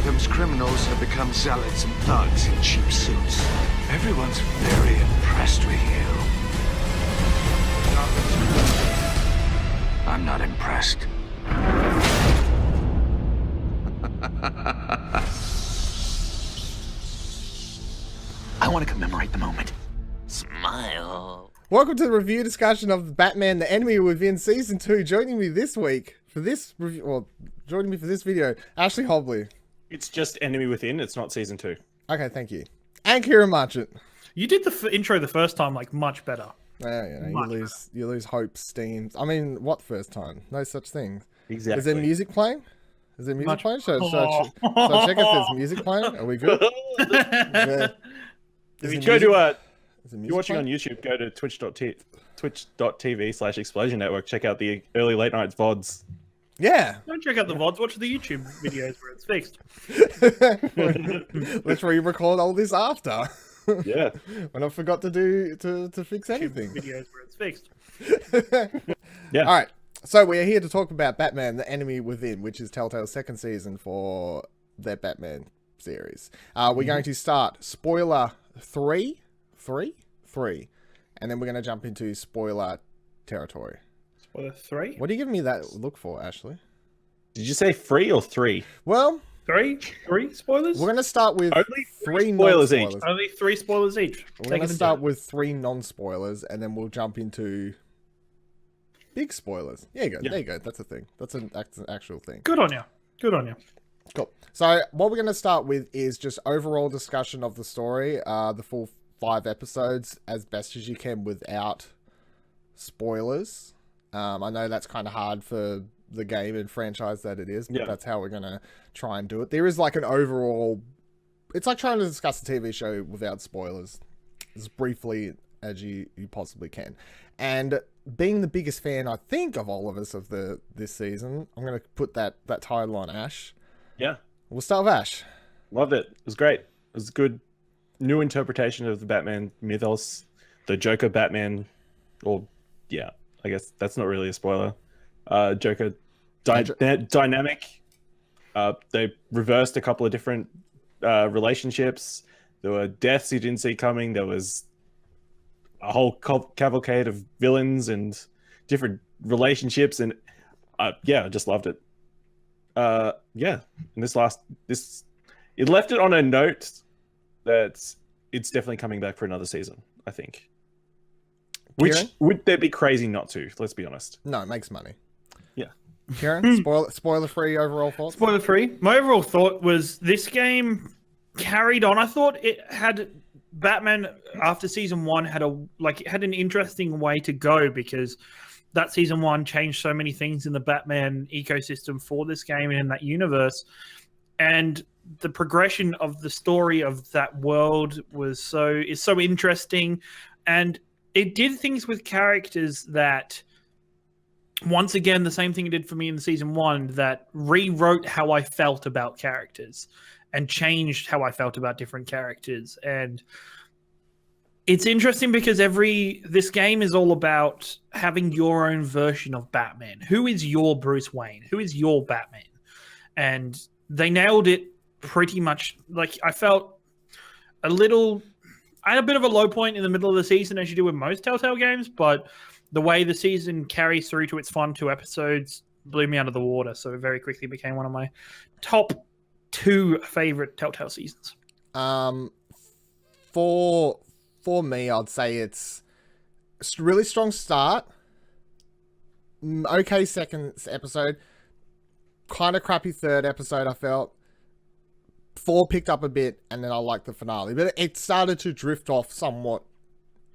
Gotham's criminals have become zealots and thugs in cheap suits. Everyone's very impressed with you. I'm not impressed. I want to commemorate the moment. Smile. Welcome to the review discussion of Batman: The Enemy Within Season 2. Joining me this week for this review, well, joining me for this video, Ashley Hobley. It's just Enemy Within, it's not Season 2. Okay, thank you. And Kieran Marchant. You did the intro the first time, like, much better. Yeah, you lose hope, steam. I mean, what first time? No such thing. Exactly. Is there music playing? Is there music playing? Should I check if there's music playing? Are we good? You're watching on YouTube, go to twitch.tv/Explosion Network. Check out the early late nights VODs. Yeah. Don't check out the VODs, watch the YouTube videos where it's fixed. Let's re-record all this after. Yeah. When I forgot to fix anything. Videos where it's fixed. Yeah. All right. So we're here to talk about Batman: The Enemy Within, which is Telltale's second season for their Batman series. We're going to start spoiler three, and then we're going to jump into spoiler territory. Spoiler 3? What are you giving me that look for, Ashley? Did you say 3 or 3? Well, Three spoilers? we're going to start with Only three spoilers non-spoilers. Only 3 spoilers each. We're going to start with 3 non-spoilers, and then we'll jump into big spoilers. There you go. Yeah. There you go. That's a thing. That's an actual thing. Good on you. Good on you. Cool. So what we're going to start with is just overall discussion of the story, the full 5 episodes as best as you can without spoilers. I know that's kind of hard for the game and franchise that it is, but that's how we're going to try and do it. There is like an overall... It's like trying to discuss a TV show without spoilers, as briefly as you possibly can. And being the biggest fan, I think, of all of us of this season, I'm going to put that title on Ash. Yeah. We'll start with Ash. Loved it. It was great. It was a good new interpretation of the Batman mythos. The Joker Batman, or yeah, I guess that's not really a spoiler. Joker dynamic. They reversed a couple of different relationships. There were deaths you didn't see coming. There was a whole cavalcade of villains and different relationships, and yeah, I just loved it. Yeah, and it left it on a note that it's definitely coming back for another season, I think. Which Kieran? would they be crazy not to? Let's be honest. No, it makes money. Yeah. Kieran, spoiler-free overall thoughts? Spoiler 3. My overall thought was this game carried on. I thought it had... Batman after season 1 had an interesting way to go, because that season 1 changed so many things in the Batman ecosystem for this game and in that universe, and the progression of the story of that world is so interesting, and it did things with characters that, once again, the same thing it did for me in season 1, that rewrote how I felt about characters and changed how I felt about different characters. And it's interesting because this game is all about having your own version of Batman. Who is your Bruce Wayne? Who is your Batman? And they nailed it pretty much. Like, I felt I had a bit of a low point in the middle of the season, as you do with most Telltale games, but the way the season carries through to its final 2 episodes blew me out of the water. So it very quickly became one of my top 2 favorite Telltale seasons. For me, I'd say it's a really strong start. Okay, second episode. Kind of crappy third episode, I felt. 4 picked up a bit, and then I liked the finale. But it started to drift off somewhat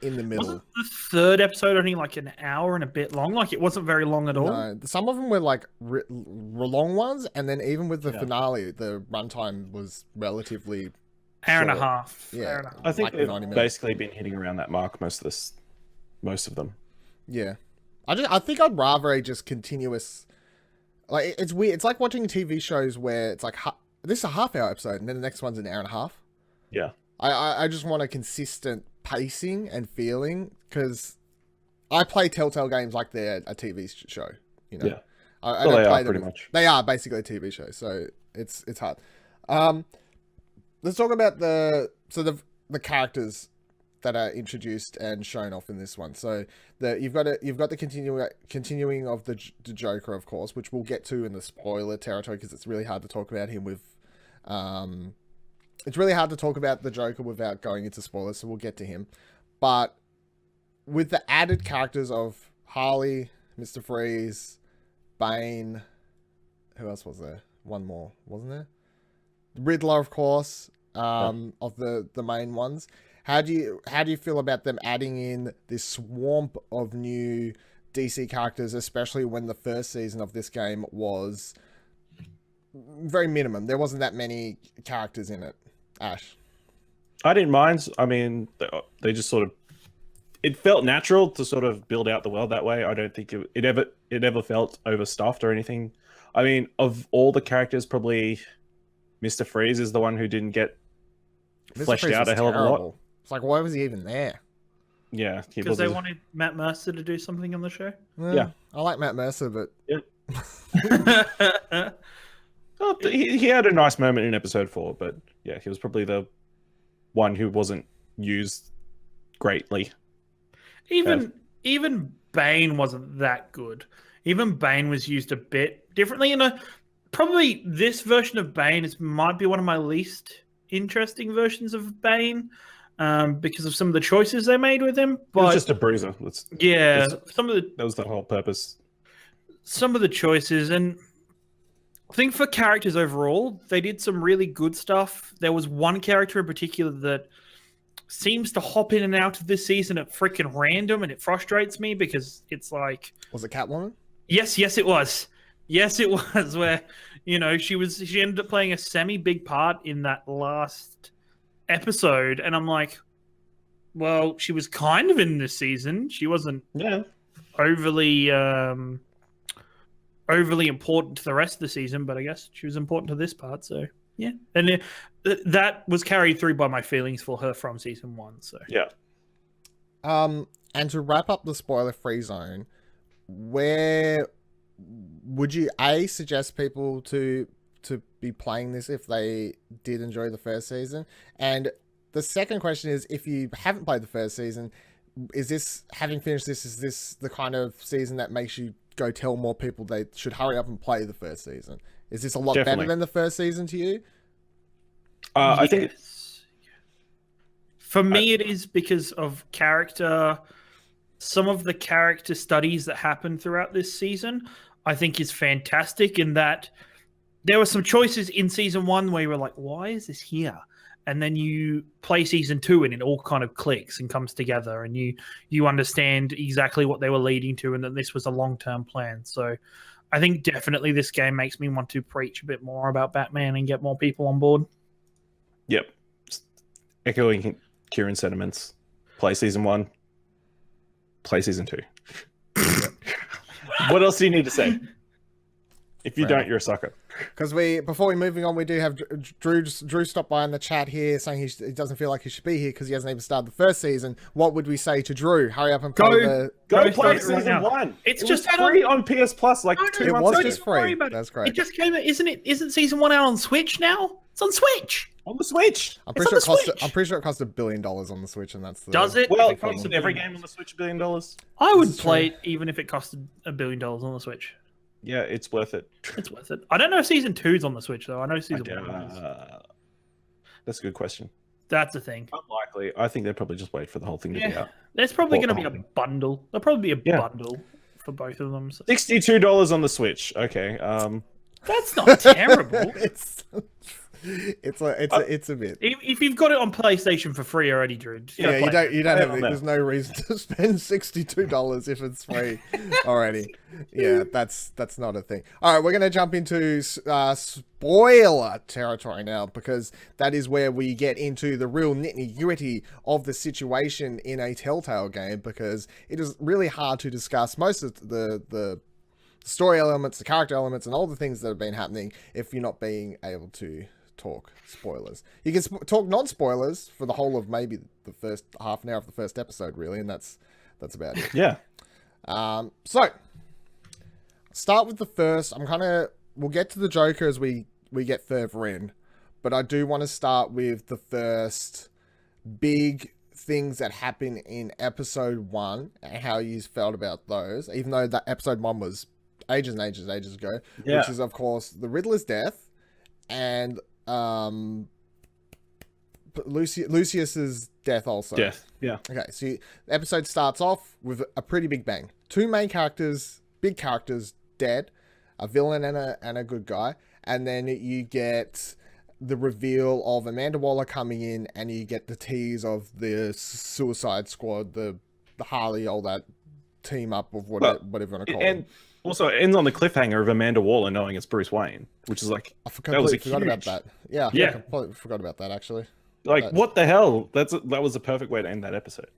in the middle. Wasn't the third episode only like an hour and a bit long? Like, it wasn't very long at all? No, some of them were like long ones, and then even with the finale, the runtime was relatively hour and a short. half. Yeah. Hour and a half. I think Like they've 90 minutes. basically been hitting around that mark most of them. Yeah. I think I'd rather a just continuous... Like, it's weird. It's like watching TV shows where it's like... This is a half-hour episode, and then the next one's an hour and a half. Yeah. I just want a consistent pacing and feeling, because I play Telltale games like they're a TV show, you know? Yeah. I Well, don't they play are them pretty much. They are basically a TV show, so it's hard. Let's talk about the characters that are introduced and shown off in this one. So you've got the continuing of the Joker, of course, which we'll get to in the spoiler territory because it's really hard to talk about him with. It's really hard to talk about the Joker without going into spoilers, so we'll get to him. But with the added characters of Harley, Mr. Freeze, Bane, who else was there? One more, wasn't there? Riddler, of course, of the main ones. How do you feel about them adding in this swamp of new DC characters, especially when the first season of this game was very minimum? There wasn't that many characters in it. Ash? I didn't mind. I mean, they just sort of... It felt natural to sort of build out the world that way. I don't think it ever felt overstuffed or anything. I mean, of all the characters, probably Mr. Freeze is the one who didn't get fleshed out a hell of a lot. It's like, why was he even there? Yeah, because they wanted Matt Mercer to do something on the show. Yeah. I like Matt Mercer, but oh, he had a nice moment in episode 4, but yeah, he was probably the one who wasn't used greatly. Even Bane wasn't that good. Even Bane was used a bit differently. Probably this version of Bane might be one of my least interesting versions of Bane. Because of some of the choices they made with him, but it was just a bruiser. That was the whole purpose. Some of the choices, and I think for characters overall, they did some really good stuff. There was one character in particular that seems to hop in and out of this season at freaking random, and it frustrates me because it's like, was it Catwoman? Yes, it was. Yes, it was. Where she ended up playing a semi-big part in that last episode, and I'm like, well, she was kind of in this season. She wasn't overly important to the rest of the season, but I guess she was important to this part. So yeah, and that was carried through by my feelings for her from season 1. So yeah. And to wrap up the spoiler-free zone, where would you suggest people to be playing this if they did enjoy the first season? And the second question is, if you haven't played the first season, is this the kind of season that makes you go tell more people they should hurry up and play the first season? Is this a lot better than the first season to you? I think for me it is because of character. Some of the character studies that happened throughout this season I think is fantastic, in that there were some choices in season 1 where you were like, why is this here? And then you play season 2 and it all kind of clicks and comes together, and you understand exactly what they were leading to, and that this was a long-term plan. So I think definitely this game makes me want to preach a bit more about Batman and get more people on board. Yep. Echoing Kieran's sentiments. Play season 1. Play season 2. What else do you need to say? If you don't, you're a sucker. Because before we moving on, we do have Drew stopped by in the chat here saying he doesn't feel like he should be here because he hasn't even started the first season. What would we say to Drew? Hurry up and play go play season 1. It's just free on PS Plus 2 months ago. It was just free. That's great. It just came out, isn't season 1 out on Switch now? It's on Switch. On the Switch. I'm pretty sure it cost $1 billion on the Switch, and that's the... Does it? Well, it costed every game on the Switch $1 billion. I would play it even if it costed $1 billion on the Switch. Yeah, it's worth it. It's worth it. I don't know if season 2's on the Switch though. I know season 1 is. That's a good question. That's the thing. Unlikely. I think they'll probably just wait for the whole thing to be out. There's probably going to be a bundle. There'll probably be a bundle for both of them. So. $62 on the Switch. Okay. That's not terrible. It's a bit. If you've got it on PlayStation for free already, Drew. Yeah, you don't have. There's no reason to spend $62 if it's free already. Yeah, that's not a thing. All right, we're gonna jump into spoiler territory now, because that is where we get into the real nitty-gritty of the situation in a Telltale game, because it is really hard to discuss most of the story elements, the character elements, and all the things that have been happening if you're not being able to talk spoilers. You can talk non-spoilers for the whole of maybe the first half an hour of the first episode, really, and that's about it. Yeah. So start with the first. We'll get to the Joker as we get further in, but I do want to start with the first big things that happen in episode 1 and how you felt about those, even though that episode 1 was ages and ages ago, which is, of course, the Riddler's death and Lucius's death also. Death, yeah. Okay, so the episode starts off with a pretty big bang. 2 main characters, big characters, dead, a villain and a good guy, and then you get the reveal of Amanda Waller coming in, and you get the tease of the Suicide Squad, the Harley, all that team up of whatever you want to call it. Also, it ends on the cliffhanger of Amanda Waller knowing it's Bruce Wayne, which is like, I completely forgot about that. Yeah, I completely forgot about that, actually. Like, what the hell? That was a perfect way to end that episode.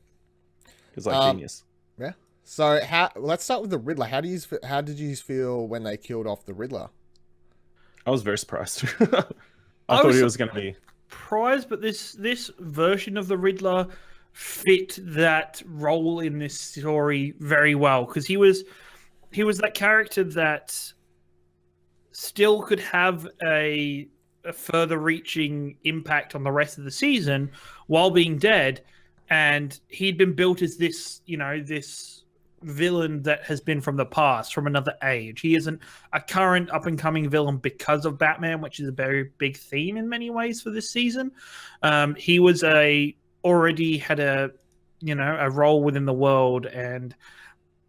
It's like genius. Yeah. So let's start with the Riddler. How did you feel when they killed off the Riddler? I was very surprised. I thought he was going to be surprised, but this version of the Riddler fit that role in this story very well, because he was that character that still could have a further reaching impact on the rest of the season while being dead, and he'd been built as this villain that has been from the past, from another age. He isn't a current up and coming villain because of Batman, which is a very big theme in many ways for this season. He was already had a role within the world, and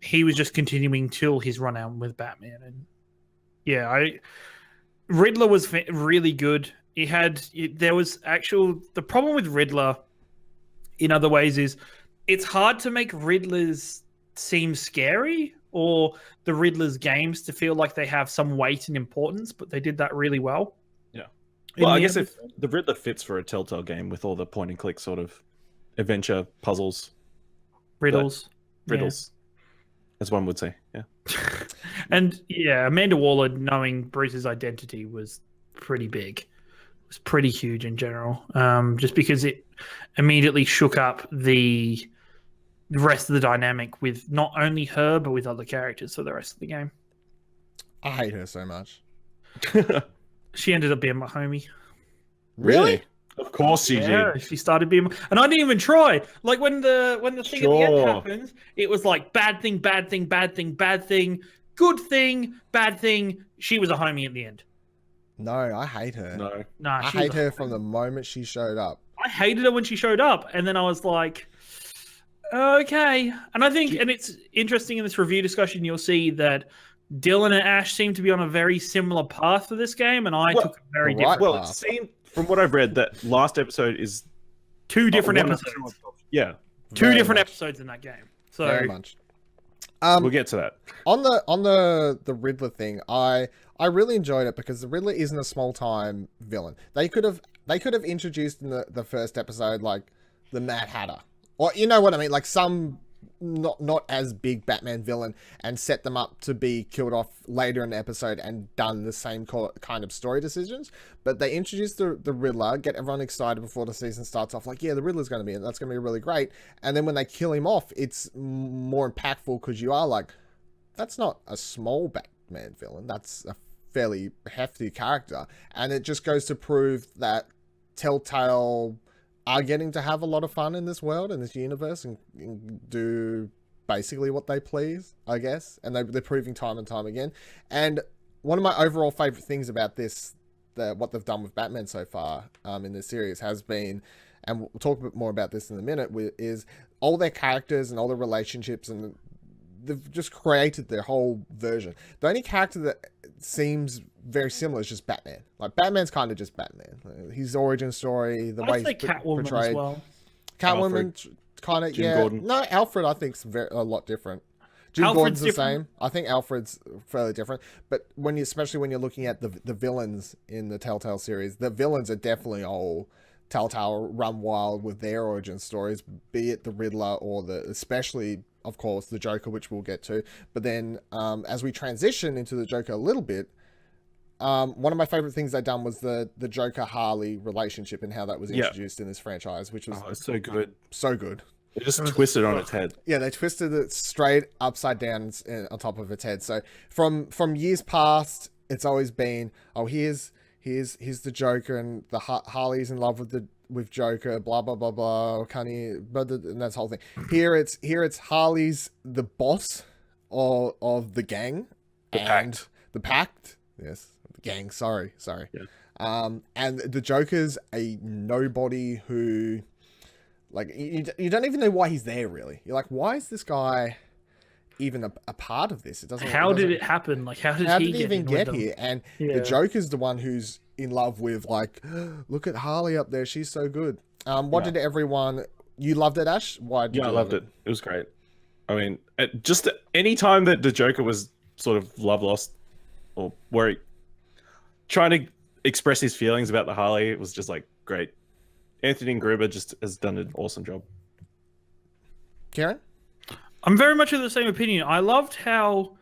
he was just continuing till his run out with Batman. And Riddler was really good. The problem with Riddler in other ways is it's hard to make Riddlers seem scary, or the Riddler's games to feel like they have some weight and importance, but they did that really well. Yeah. Well, I guess if the Riddler fits for a Telltale game with all the point and click sort of adventure puzzles, riddles, as one would say. Yeah. And Amanda Waller knowing Bruce's identity was pretty big. It was pretty huge in general. Just because it immediately shook up the rest of the dynamic with not only her, but with other characters for the rest of the game. I hate her so much. She ended up being my homie. Really? Of course she did. She started being, and I didn't even try. Like when the thing at the end happens, it was like bad thing, bad thing, bad thing, bad thing, good thing, bad thing. She was a homie at the end. No, I hate her. No, I hate her from the moment she showed up. I hated her when she showed up, and then I was like, okay. And I think, and it's interesting in this review discussion, you'll see that Dylan and Ash seem to be on a very similar path for this game, and I took a very different path. path. It seemed, from what I've read, that last episode is 2 different episodes. Yeah. 2 different episodes in that game. So very much. We'll get to that. On the Riddler thing, I really enjoyed it because the Riddler isn't a small time villain. They could have introduced in the first episode like the Mad Hatter, or you know what I mean, like some not as big Batman villain, and set them up to be killed off later in the episode and done the same kind of story decisions. But they introduced the Riddler, get everyone excited before the season starts off, like, yeah, the Riddler's going to be in, that's going to be really great. And then when they kill him off, it's more impactful because you are like, that's not a small Batman villain, that's a fairly hefty character. And it just goes to prove that Telltale are getting to have a lot of fun in this world, in this universe, and do basically what they please, I guess. And they're proving time and time again. And one of my overall favorite things about this, what they've done with Batman so far in this series has been, and we'll talk a bit more about this in a minute, is all their characters and all the relationships, and they've just created their whole version. The only character that seems very similar is just Batman. Like, Batman's kind of just Batman. His origin story, the way he's Catwoman portrayed. As well. Catwoman, kind of, yeah. Gordon. No, Alfred, I think, is a lot different. Jim Alfred's Gordon's the same. I think Alfred's fairly different. But especially when you're looking at the villains in the Telltale series, the villains are definitely all Telltale run wild with their origin stories, be it the Riddler or especially, of course, the Joker, which we'll get to. But then as we transition into the Joker a little bit, one of my favorite things they've done was the Joker Harley relationship and how that was introduced in this franchise, which was so good. So good. It just twisted on its head. Yeah, they twisted it straight upside down on top of its head. So from years past, it's always been, oh, here's here's the Joker, and the Harley's in love with Joker, blah blah blah blah, can he, and that's the whole thing. Here it's Harley's the boss of the gang, the pact. Yes, the gang. Sorry. Yeah. And the Joker's a nobody who, like, you don't even know why he's there, really. You're like, why is this guy even a part of this? It doesn't. How did it happen? Like, how did he even get here? And the Joker's the one who's in love with, like, look at Harley up there. She's so good. What did everyone... You loved it, Ash? Why did you I loved it. It was great. I mean, just any time that the Joker was sort of love lost, or where he trying to express his feelings about the Harley, it was just like great. Anthony Gruber just has done an awesome job. Kieran? I'm very much of the same opinion. I loved how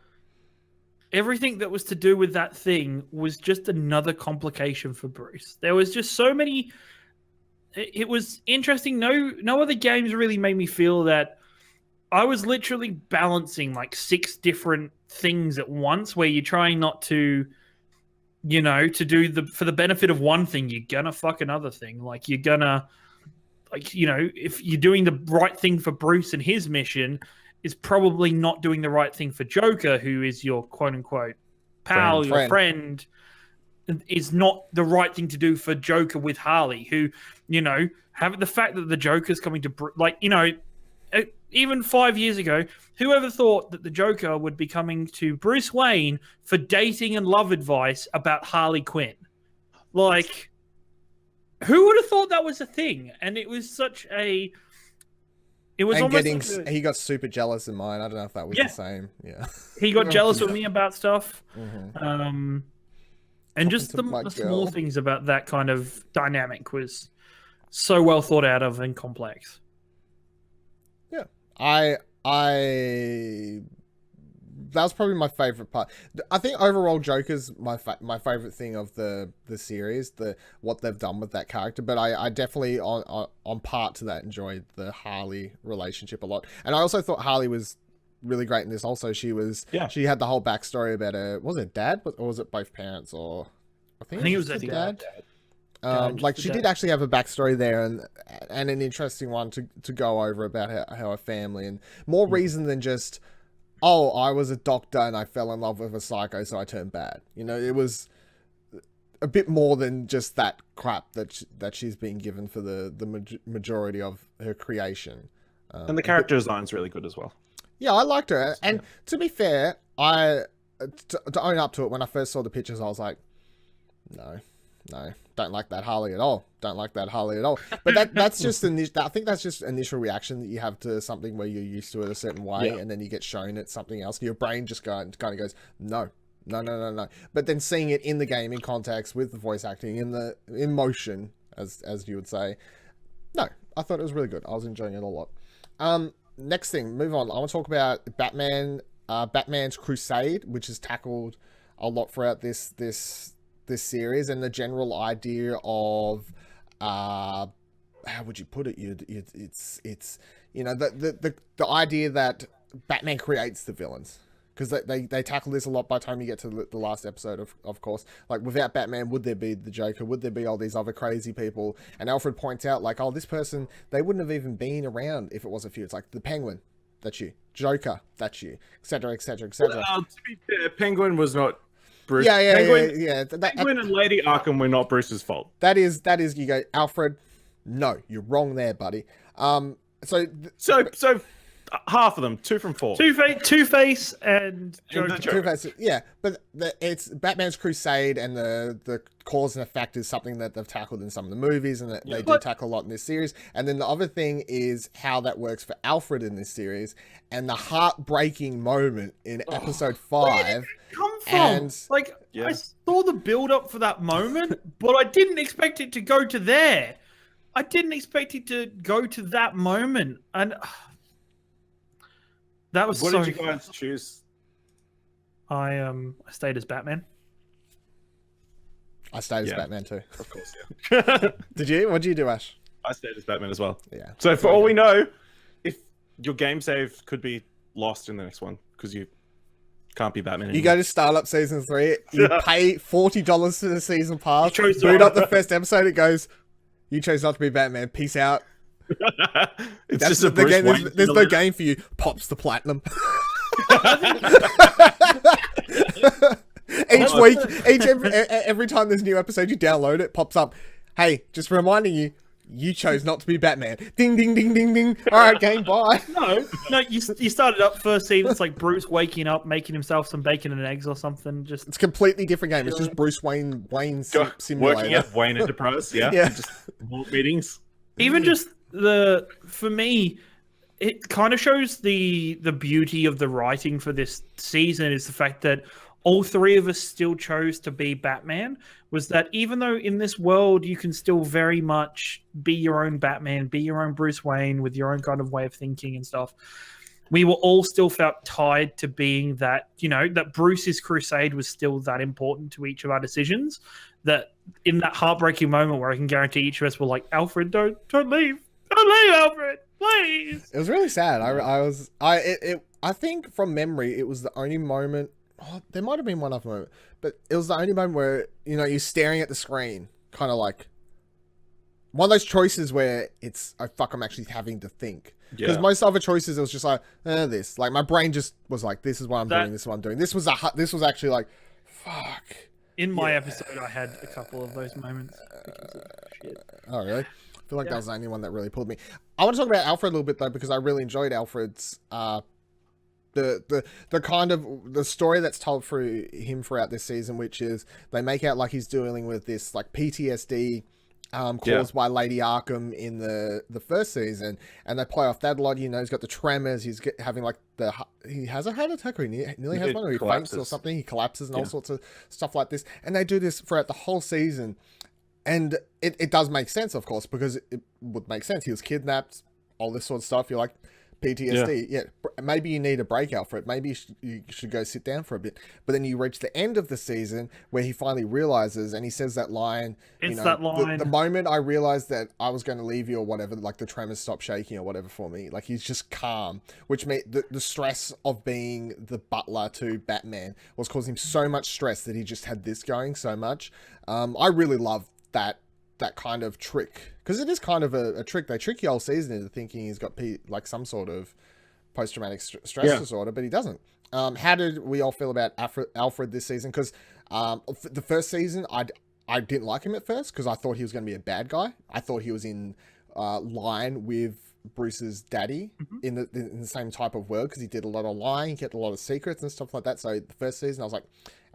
everything that was to do with that thing was just another complication for Bruce. There was just so many... It was interesting. No other games really made me feel that I was literally balancing like 6 different things at once, where you're trying not to, to do for the benefit of one thing, you're gonna fuck another thing. Like, you're gonna, like, if you're doing the right thing for Bruce and his mission, is probably not doing the right thing for Joker, who is your quote unquote pal, your friend, is not the right thing to do for Joker with Harley, who, having the fact that the Joker's coming to, even 5 years ago, whoever thought that the Joker would be coming to Bruce Wayne for dating and love advice about Harley Quinn? Like, who would have thought that was a thing? And it was such a... It was almost he got super jealous in mine. I don't know if that was the same. Yeah. He got jealous with me about stuff. Mm-hmm. And just the small things about that kind of dynamic was so well thought out of and complex. Yeah. That was probably my favorite part. I think overall Joker's my favorite thing of the series, what they've done with that character. But I definitely on part to that enjoyed the Harley relationship a lot. And I also thought Harley was really great in this. Also, she had the whole backstory about was it dad, or was it both parents? Or I think it was dad. She did actually have a backstory there, and an interesting one to go over about how her family, and more reason than just, oh, I was a doctor and I fell in love with a psycho, so I turned bad. It was a bit more than just that crap that she's been given for the majority of her creation. And the character design's really good as well. Yeah, I liked her. And to be fair, to own up to it, when I first saw the pictures, I was like, no, don't like that Harley at all. Don't like that Harley at all. But that's just I think that's just initial reaction that you have to something where you're used to it a certain way, and then you get shown it something else. Your brain just kind of goes, no. But then seeing it in the game, in context, with the voice acting, in motion, as you would say, no, I thought it was really good. I was enjoying it a lot. Next thing, move on. I want to talk about Batman's Crusade, which is tackled a lot throughout this series, and the general idea of how would you put it? It's the idea that Batman creates the villains, because they tackle this a lot by the time you get to the last episode, of course. Like, without Batman, would there be the Joker? Would there be all these other crazy people? And Alfred points out, like, oh, this person, they wouldn't have even been around if it wasn't for you. It's like the Penguin, that's you. Joker, that's you, etc., etc., etc. Well, to be fair, Penguin was not Bruce. Yeah. Penguin and Lady Arkham were not Bruce's fault. That is. You go, Alfred. No, you're wrong there, buddy. So half of them, 2 from 4. Two-Face and Joker. Two-Face, yeah, but it's Batman's Crusade, and the cause and effect is something that they've tackled in some of the movies, and they do tackle a lot in this series. And then the other thing is how that works for Alfred in this series, and the heartbreaking moment in episode 5. Where did it come from? I saw the build-up for that moment, but I didn't expect it to go to there. I didn't expect it to go to that moment, and that was. What did you guys choose? I stayed as Batman. I stayed as Batman too. Of course, yeah. Did you? What did you do, Ash? I stayed as Batman as well. Yeah. So for all we know, if your game save could be lost in the next one because you Can't be Batman You anymore. go to start up season 3, you pay $40 for the season pass, You chose boot to- up the first episode, it goes, you chose not to be Batman, peace out. It's That's just a the Bruce game. Wayne There's no villain. game for you. Pops the platinum. Each week, every time there's a new episode, you download it, pops up. Hey, just reminding you, you chose not to be Batman. Ding, ding, ding, ding, ding. All right, game, bye. No, you started up first scene. It's like Bruce waking up, making himself some bacon and eggs or something. Just It's a completely different game. It's just Bruce Wayne simulator. Working at Wayne Enterprise, yeah. Yeah. Just board meetings. even just for me, it kind of shows the beauty of the writing for this season is the fact that all three of us still chose to be Batman. Was that even though in this world you can still very much be your own Batman, be your own Bruce Wayne with your own kind of way of thinking and stuff, we were all still felt tied to being that, that Bruce's crusade was still that important to each of our decisions. That in that heartbreaking moment where I can guarantee each of us were like, Alfred, don't leave. Don't leave, Alfred, please. It was really sad. I think from memory, it was the only moment. Oh, there might have been one other moment, but it was the only moment where you're staring at the screen, kind of like one of those choices where it's oh fuck, I'm actually having to think. Because most other choices, it was just like this. Like my brain just was like, this is what I'm doing. This is what I'm doing. This was actually like, fuck. In my episode, I had a couple of those moments. Because of shit. Oh really? I feel like that was the only one that really pulled me. I want to talk about Alfred a little bit though, because I really enjoyed Alfred's the kind of the story that's told through him throughout this season, which is they make out like he's dealing with this like PTSD caused by Lady Arkham in the first season, and they play off that a lot. He's got the tremors. He's having like he has a heart attack, or he nearly has one, or he faints or something. He collapses and all sorts of stuff like this. And they do this throughout the whole season, and it does make sense, of course, because it would make sense. He was kidnapped, all this sort of stuff. You're like, PTSD, yeah. Maybe you need a break, Alfred. Maybe you should go sit down for a bit. But then you reach the end of the season where he finally realizes, and he says that line. It's that line. The moment I realized that I was going to leave you or whatever, like the tremors stopped shaking or whatever for me. Like he's just calm, which made the stress of being the butler to Batman was causing him so much stress that he just had this going so much. I really love that kind of trick, because it is kind of a trick. They trick you all season into thinking he's got like some sort of post-traumatic stress disorder, but he doesn't. How did we all feel about Alfred this season? Because the first season, I didn't like him at first because I thought he was going to be a bad guy. I thought he was in line with Bruce's daddy in the same type of world, because he did a lot of lying, he kept a lot of secrets and stuff like that. So the first season, I was like,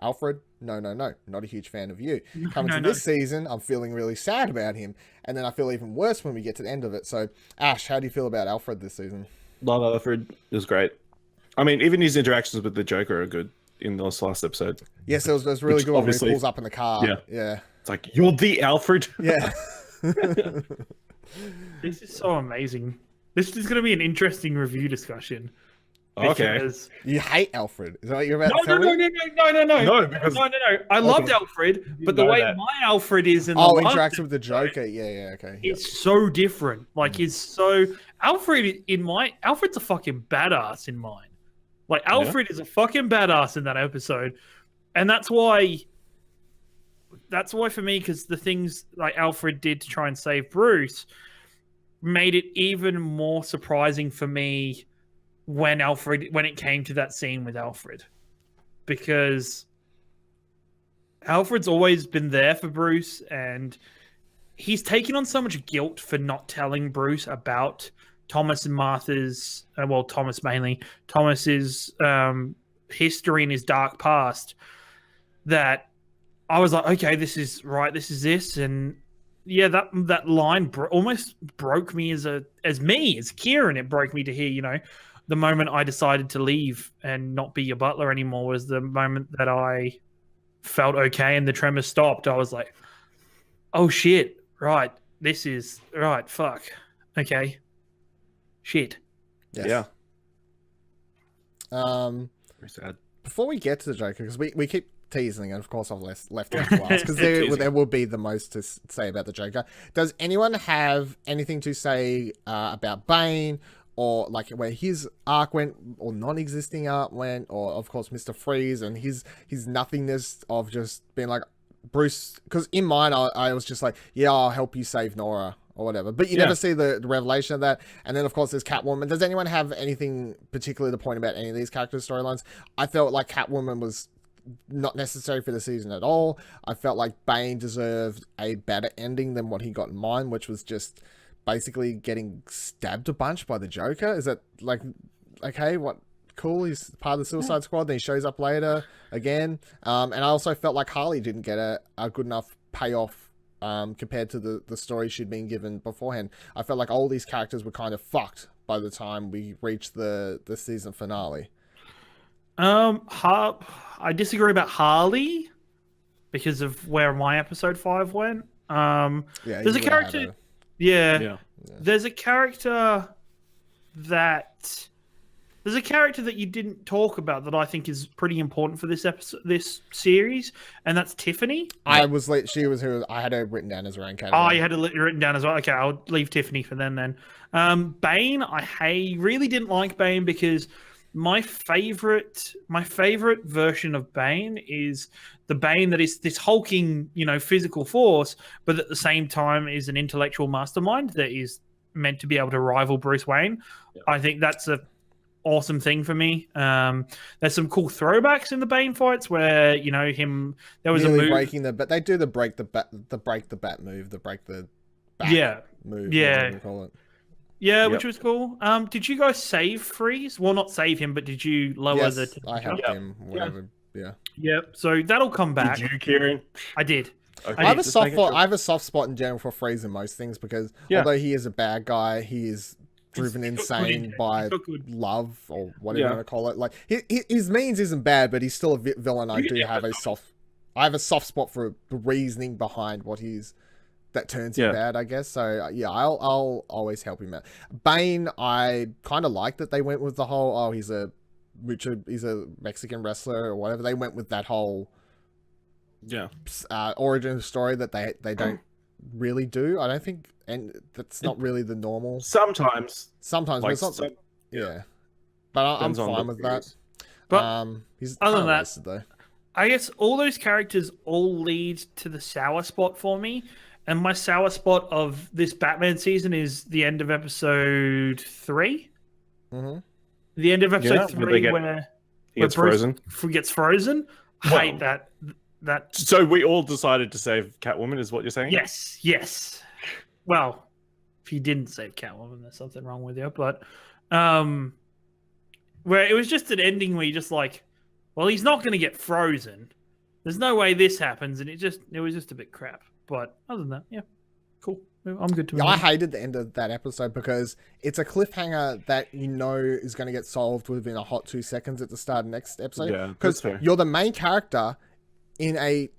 Alfred, no, not a huge fan of you. Coming to this season, I'm feeling really sad about him, and then I feel even worse when we get to the end of it. So, Ash, how do you feel about Alfred this season? Love Alfred. It was great. I mean, even his interactions with the Joker are good in this last episode. Yes, it was really good when he pulls up in the car. Yeah. It's like, you're the Alfred. Yeah. This is so amazing. This is going to be an interesting review discussion. Okay. Because... You hate Alfred. Is that what you're about to tell me? No. I loved Alfred, but the way my Alfred is in the interacts with the Joker. Yeah, okay. It's so different. Like, he's so... Alfred's a fucking badass in mine. Like, Alfred is a fucking badass in that episode. And that's why for me, because the things like Alfred did to try and save Bruce made it even more surprising for me when it came to that scene with Alfred, because Alfred's always been there for Bruce, and he's taken on so much guilt for not telling Bruce about Thomas and Martha's, Thomas mainly, Thomas's history and his dark past, that I was like, okay, this is right, this is this. And yeah, that line almost broke me as Kieran. It broke me to hear, the moment I decided to leave and not be your butler anymore was the moment that I felt okay and the tremor stopped. I was like, oh shit, right, this is right, fuck, okay, shit. Yes. Yeah. Very sad. Before we get to the Joker, because we keep teasing, and of course I've left out to last, because there will be the most to say about the Joker. Does anyone have anything to say about Bane or like where his arc went, or non-existing arc went, or of course Mr. Freeze and his nothingness of just being like Bruce. Because in mine, I was just like, yeah, I'll help you save Nora or whatever. But you never see the revelation of that. And then of course there's Catwoman. Does anyone have anything particular to point about any of these characters' storylines? I felt like Catwoman was not necessary for the season at all. I felt like Bane deserved a better ending than what he got in mine, which was just basically getting stabbed a bunch by the Joker. Is that like, okay, what, cool, he's part of the Suicide Squad, then he shows up later again. And I also felt like Harley didn't get a good enough payoff compared to the story she'd been given beforehand. I felt like all these characters were kind of fucked by the time we reached the season finale. I disagree about Harley because of where my episode 5 went. There's a character. Yeah. There's a character that you didn't talk about that I think is pretty important for this episode, this series, and that's Tiffany. She was who I had her written down as her own category. Oh, you had it written down as well. Okay, I'll leave Tiffany for then. Bane, I really didn't like Bane because my favorite version of Bane is the Bane that is this hulking, physical force, but at the same time is an intellectual mastermind that is meant to be able to rival Bruce Wayne. Yeah. I think that's a awesome thing for me. There's some cool throwbacks in the Bane fights where there was really a move breaking but they do the break the bat move, the break the bat move. Yeah. Call it. Yeah, which was cool. Did you guys save Freeze? Well, not save him, but did you lower the temperature? I helped him, whatever. Yeah. Yep. So that'll come back. Did you, Kieran? I did. Okay. I have a soft spot in general for Freeze in most things because although he is a bad guy, he is driven insane by love or whatever you want to call it. Like his means isn't bad, but he's still a villain. I have a soft spot for the reasoning behind what that turns him bad, I guess. So I'll always help him out. Bane, I kind of like that they went with the whole he's a Mexican wrestler or whatever. They went with that whole origin story that they don't really do. I don't think, and that's not really the normal. Sometimes, but it's not. But I'm fine with that. But he's other than that, wasted, though. I guess all those characters all lead to the sour spot for me. And my sour spot of this Batman season is the end of episode 3. Mm-hmm. The end of episode 3 where Bruce frozen. Gets frozen. Hate that. So we all decided to save Catwoman, is what you're saying? Yes. Well, if you didn't save Catwoman, there's something wrong with you. But where it was just an ending where you're just like, well, he's not going to get frozen. There's no way this happens, and it was just a bit crap. But other than that, cool. I'm good to I hated the end of that episode because it's a cliffhanger that is going to get solved within a hot 2 seconds at the start of the next episode. Yeah, because you're the main character in a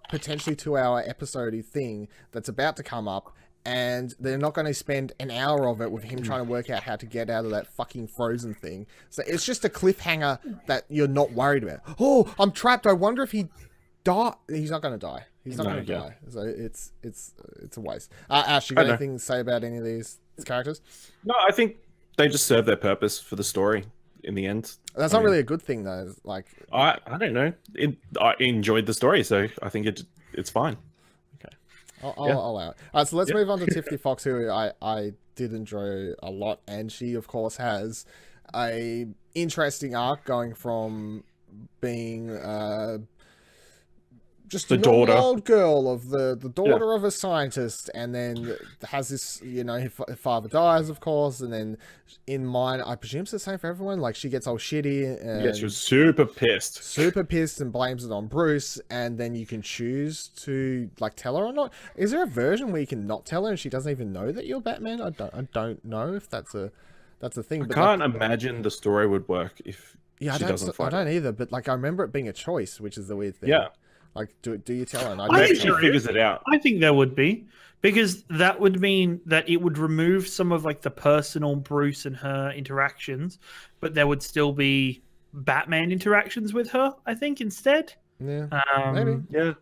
potentially 2 hour episode thing that's about to come up, and they're not going to spend an hour of it with him trying to work out how to get out of that fucking frozen thing. So it's just a cliffhanger that you're not worried about. Oh, I'm trapped. I wonder if he die. He's not going to die. He's not going to die. So it's a waste. Ash, you got anything to say about any of these characters? No, I think they just serve their purpose for the story in the end. That's not really a good thing, though. Like I don't know. I enjoyed the story, so I think it's fine. Okay, I'll allow it. All right, so let's move on to Tiffany Fox, who I did enjoy a lot, and she of course has a interesting arc going from being just the a daughter, old girl of the daughter of a scientist, and then has this, her father dies, of course, and then in mine, I presume it's the same for everyone. Like she gets all shitty, and she was super pissed, and blames it on Bruce, and then you can choose to like tell her or not. Is there a version where you can not tell her and she doesn't even know that you're Batman? I don't know if that's a thing. I can't imagine the story would work if she doesn't fight. I don't either, but like I remember it being a choice, which is the weird thing. Yeah. Like, do you tell her? I think she figures it out. I think there would be, because that would mean that it would remove some of like the personal Bruce and her interactions, but there would still be Batman interactions with her. I think instead. Yeah. Maybe. Yeah.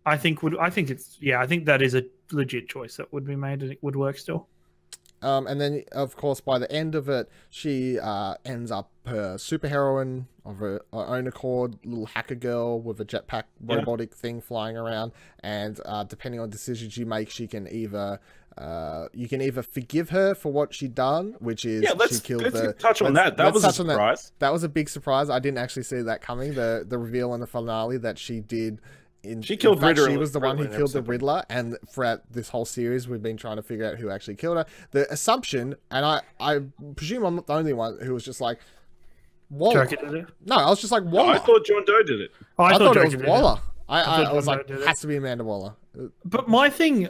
I think that is a legit choice that would be made, and it would work still. And then, of course, by the end of it, she ends up her superheroine of her own accord, little hacker girl with a jetpack robotic thing flying around. And depending on decisions you make, she can either you can either forgive her for what she done, which is let's she killed the. touch on that. That was a surprise. That was a big surprise. I didn't actually see that coming. The reveal in the finale that she did. She killed Riddler. She was the one who killed the Riddler, and throughout this whole series, we've been trying to figure out who actually killed her. The assumption, and I presume I'm not the only one who was just like, Waller. No, I was just like, Waller. I thought John Doe did it. I thought it was Waller. I was like, it has to be Amanda Waller. But my thing,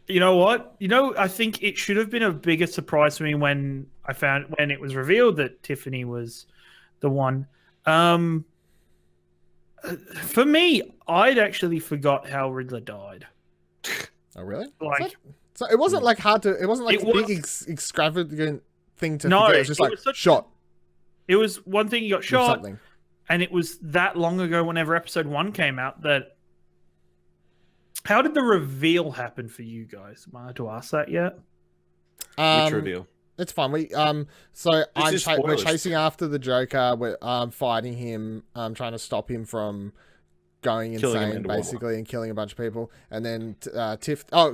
you know what? I think it should have been a bigger surprise for me when it was revealed that Tiffany was the one. For me, I'd actually forgot how Riddler died. Oh, really? Like, so it wasn't like hard to. It wasn't like a big extravagant thing to forget. It was just like shot. It was one thing, he got shot, and it was that long ago. Whenever episode 1 came out, that. How did the reveal happen for you guys? Am I allowed to ask that yet? Which reveal? It's fine. So we're chasing after the Joker. We're fighting him, trying to stop him from going insane, basically, and killing a bunch of people. And then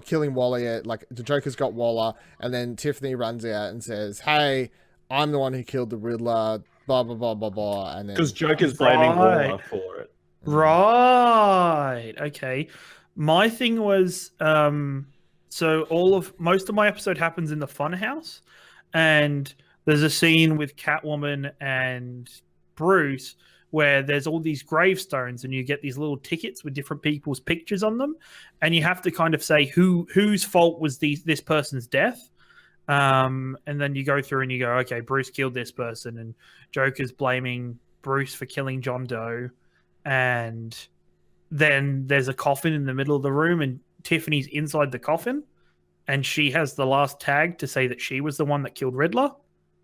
killing Waller. Yeah, like the Joker's got Waller, and then Tiffany runs out and says, "Hey, I'm the one who killed the Riddler." Blah blah blah blah blah. And then because Joker's blaming Waller for it. Right. Okay. My thing was, so most of my episode happens in the funhouse. And there's a scene with Catwoman and Bruce where there's all these gravestones and you get these little tickets with different people's pictures on them. And you have to kind of say whose fault was this person's death. And then you go through and you go, okay, Bruce killed this person. And Joker's blaming Bruce for killing John Doe. And then there's a coffin in the middle of the room and Tiffany's inside the coffin. And she has the last tag to say that she was the one that killed Riddler.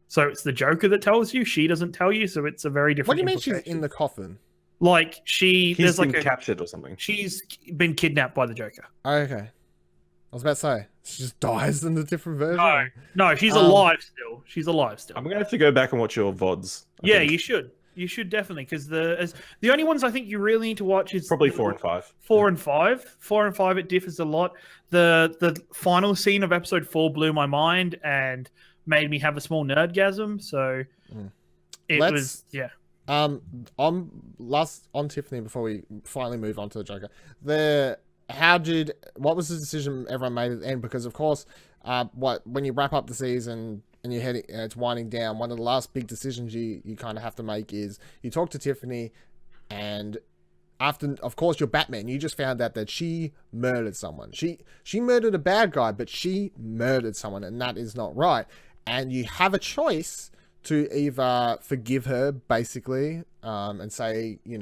So it's the Joker that tells you. She doesn't tell you. So it's a very different. What do you mean she's in the coffin? Like He's been captured or something. She's been kidnapped by the Joker. Oh, okay. I was about to say she just dies in the different version. No, she's alive still. She's alive still. I'm gonna have to go back and watch your VODs. I think. You should. You should definitely, because the only ones I think you really need to watch is probably 4 and 5. 4 and 5. 4 and 5, it differs a lot. The final scene of episode 4 blew my mind and made me have a small nerdgasm. So on Tiffany before we finally move on to the Joker. What was the decision everyone made at the end? Because of course, when you wrap up the season. And it's winding down. One of the last big decisions you kind of have to make is you talk to Tiffany, and after, of course, you're Batman. You just found out that she murdered someone. She murdered a bad guy, but she murdered someone, and that is not right. And you have a choice to either forgive her, basically, and say, you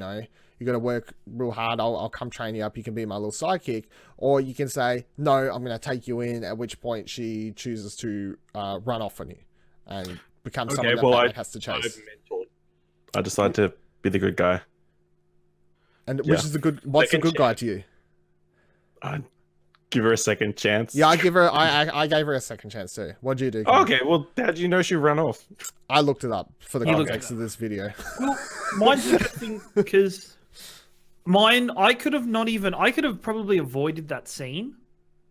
got to work real hard. I'll come train you up. You can be my little sidekick. Or you can say, no, I'm going to take you in, at which point she chooses to run off on you and become someone that Batman has to chase. I decided to be the good guy. And which is what's the good guy to you? I'd give her a second chance. Yeah, I gave her a second chance too. What'd you do? Okay, well, how did you know she ran off? I looked it up for the context of this video. Well, mine's interesting because... I could have probably avoided that scene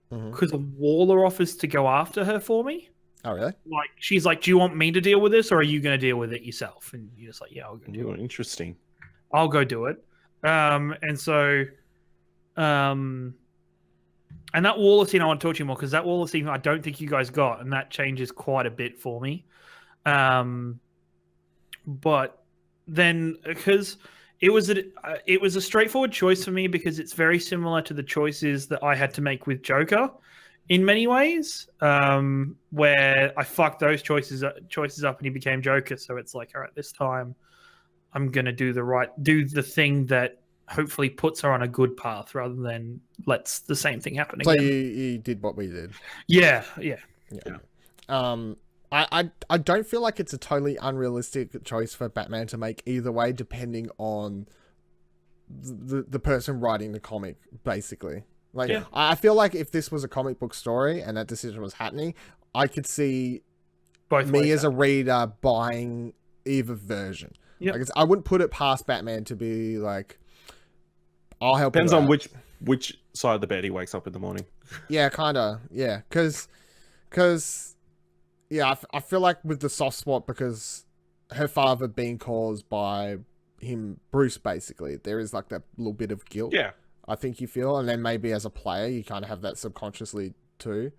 because Waller offers to go after her for me. Oh, really? Like, she's like, do you want me to deal with this or are you going to deal with it yourself? And you're just like, yeah, I'll go do it. Interesting. I'll go do it. And that Waller scene I want to talk to you more because that Waller scene I don't think you guys got and that changes quite a bit for me. But then because... It was a straightforward choice for me because it's very similar to the choices that I had to make with Joker in many ways, where I fucked those choices up and he became Joker. So it's like, all right, this time I'm going to do the thing that hopefully puts her on a good path rather than lets the same thing happen again. So you did what we did. Yeah. I don't feel like it's a totally unrealistic choice for Batman to make either way, depending on the person writing the comic, basically. I feel like if this was a comic book story and that decision was happening, I could see Both me ways as a happening. reader buying either version. Yep. Like I wouldn't put it past Batman to be like, I'll help. Depends you on out. which side of the bed he wakes up in the morning. Yeah, kind of. Yeah, because yeah, I feel like with the soft spot because her father being caused by him, Bruce, basically, there is like that little bit of guilt. Yeah. I think you feel, and then maybe as a player, you kind of have that subconsciously too.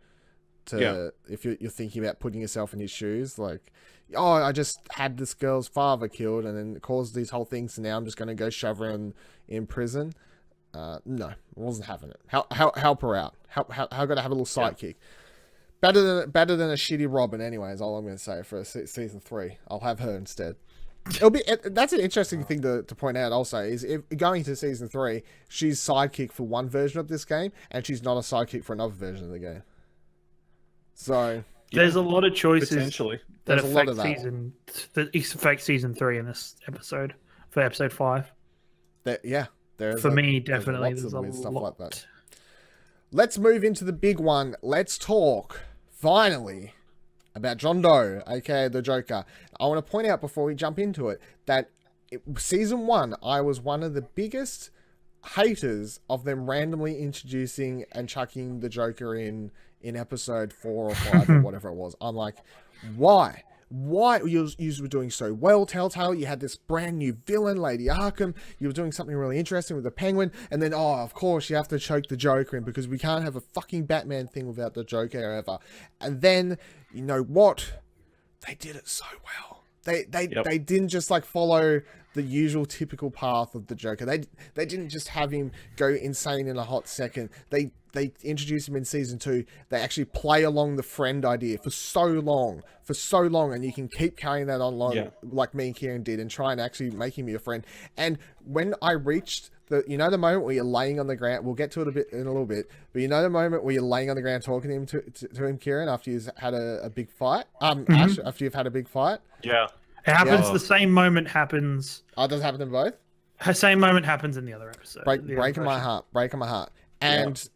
If you're thinking about putting yourself in his shoes, like, oh, I just had this girl's father killed, and then it caused these whole things, and now I'm just going to go shove her in prison. No, I wasn't having it. Help her out. How got to have a little sidekick. Better than a shitty Robin, anyway, is all I'm going to say for season 3. I'll have her instead. That's an interesting thing to point out also, is if going to season 3, she's sidekick for one version of this game, and she's not a sidekick for another version of the game. So There's a lot of choices Potentially. that There's a lot affect of that. affect season 3 in this episode, for episode 5. There's For me, definitely, lots there's of a weird stuff lot. like that. Let's move into the big one. Let's talk, finally, about John Doe, aka the Joker. I want to point out before we jump into it that season 1, I was one of the biggest haters of them randomly introducing and chucking the Joker in episode 4 or 5 or whatever it was. I'm like, why? Why? You were doing so well, Telltale. You had this brand new villain, Lady Arkham. You were doing something really interesting with the Penguin. And then, oh, of course, you have to choke the Joker in because we can't have a fucking Batman thing without the Joker ever. And then, you know what? They did it so well. They didn't just like follow the usual typical path of the Joker. They didn't just have him go insane in a hot second. They introduced him in season 2. They actually play along the friend idea for so long, and you can keep carrying that on long, like me and Kieran did, and try and actually make him your friend. And when I reached the moment where you're laying on the ground, we'll get to it in a little bit, but you know the moment where you're laying on the ground talking to him, Kieran, after you've had a big fight, Ash, after you've had a big fight. Yeah. It happens. The same moment happens. Oh, does it happen in both? The same moment happens in the other episode. Breaking my heart. And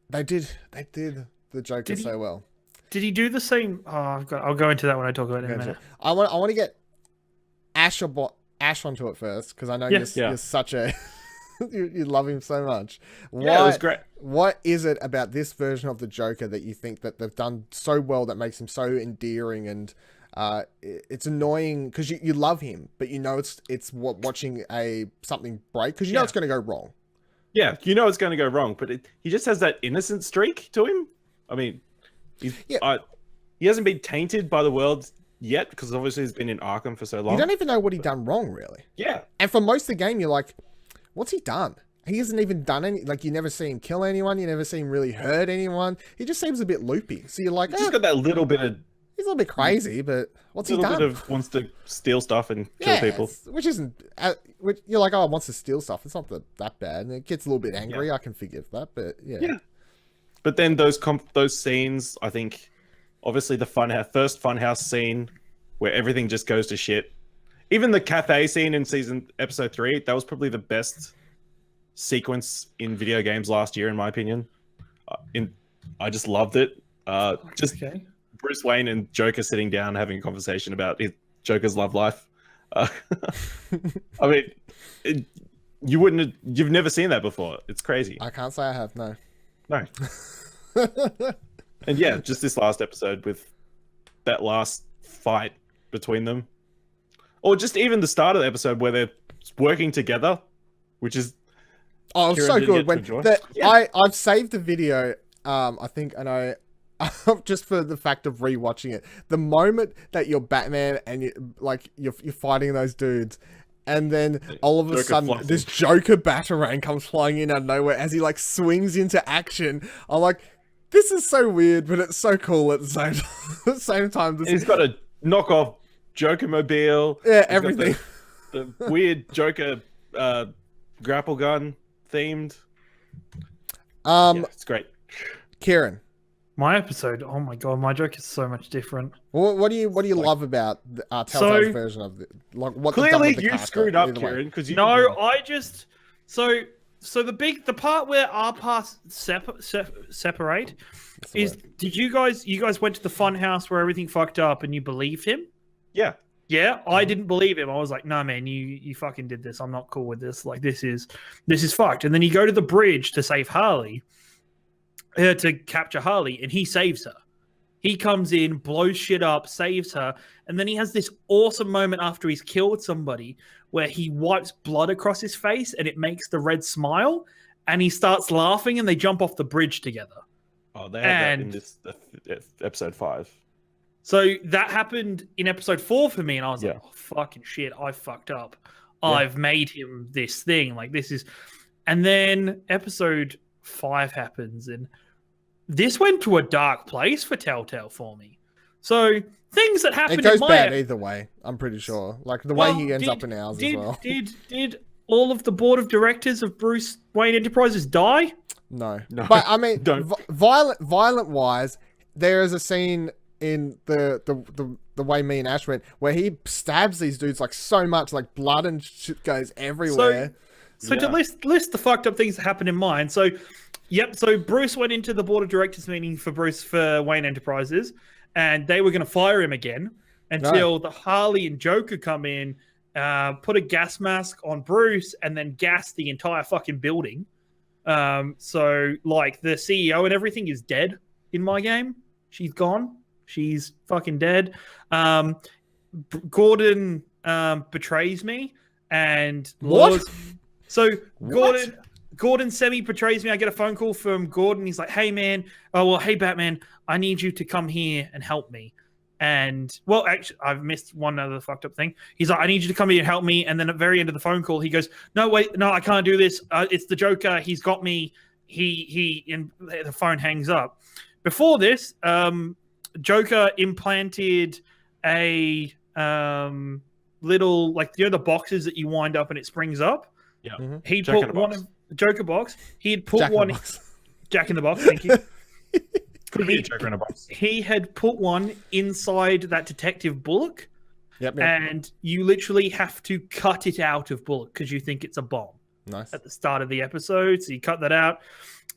they did the Joker so well. Did he do the same? Oh, I'll go into that when I talk about it in a minute. I want to get Ash onto it first because I know you're such a you love him so much. Yeah, it was great. What is it about this version of the Joker that you think that they've done so well that makes him so endearing and it's annoying because you love him, but you know it's watching something break because you know it's going to go wrong. Yeah, you know it's going to go wrong, but he just has that innocent streak to him. I mean, he hasn't been tainted by the world yet because obviously he's been in Arkham for so long. You don't even know what he done wrong, really. Yeah. And for most of the game, you're like, what's he done? He hasn't even done any, like, you never see him kill anyone. You never see him really hurt anyone. He just seems a bit loopy. So you're like, he's got that little bit of... He's a little bit crazy, but what's he done? A little bit of wants to steal stuff and kill people. Which isn't... you're like, oh, wants to steal stuff. It's not that bad. And it gets a little bit angry. Yeah. I can forgive that, but yeah. But then those scenes, I think, obviously the first Funhouse scene where everything just goes to shit. Even the cafe scene in episode 3, that was probably the best sequence in video games last year, in my opinion. I just loved it. Bruce Wayne and Joker sitting down having a conversation about Joker's love life. I mean, you've never seen that before. It's crazy. I can't say I have, no. No. And yeah, just this last episode with that last fight between them. Or just even the start of the episode where they're working together, which is... Oh, so good. I've saved the video, I think, and I... just for the fact of rewatching it, the moment that you're Batman and you're fighting those dudes, and then all of a sudden this Joker Batarang comes flying in out of nowhere as he like swings into action. I'm like, this is so weird, but it's so cool at the same time. He's got a knockoff Joker mobile. Yeah, everything. The weird Joker grapple gun themed. It's great. Kieran. My episode, oh my god, my joke is so much different. What do you love about Telltale's version of the what? Clearly, you screwed up, Kieran, because you. No, I just So the part where our paths separate That's the is, word. did you guys went to the fun house where everything fucked up and you believed him? Yeah. Yeah, I didn't believe him. I was like, "No, man, you fucking did this. I'm not cool with this. Like, this is fucked." And then you go to the bridge to save Harley, to capture Harley, and he saves her. He comes in, blows shit up, saves her, and then he has this awesome moment after he's killed somebody where he wipes blood across his face and it makes the red smile, and he starts laughing and they jump off the bridge together. Oh, they had that in this episode 5. So that happened in episode 4 for me, and I was like, Yeah. "Oh, fucking shit, I fucked up. Yeah. I've made him this thing. Like, this is..." And then episode 5 happens, and this went to a dark place for Telltale for me. So things that happened It goes in my... bad either way, I'm pretty sure. Like, the way Well, he ends up in ours as well. Did all of the board of directors of Bruce Wayne Enterprises die? No. No, But, I mean, don't. violent-wise, there is a scene in the way me and Ash went where he stabs these dudes, like, so much, like, blood and shit goes everywhere. So to Yeah. list the fucked up things that happened in mine. So, yep. So Bruce went into the board of directors meeting for Wayne Enterprises, and they were going to fire him again until the Harley and Joker come in, put a gas mask on Bruce, and then gas the entire fucking building. So like the CEO and everything is dead in my game. She's gone. She's fucking dead. Gordon betrays me, and What? Laws. So Gordon semi betrays me. I get a phone call from Gordon. He's like, "Hey man, hey Batman, I need you to come here and help me." And well, actually, I've missed one other fucked up thing. He's like, "I need you to come here and help me." And then at the very end of the phone call, he goes, "No, wait, no, I can't do this. It's the Joker. He's got me." And the phone hangs up. Before this, Joker implanted a little, like, you know, the boxes that you wind up and it springs up. Yeah. Mhm. He Jack in put the one Box. of Joker box. He had put Jack in the one Box. Jack in the Box. Thank you. Could be a Joker in a box. He had put one inside that Detective Bullock, Yep. and you literally have to cut it out of Bullock because you think it's a bomb Nice. at the start of the episode. So you cut that out.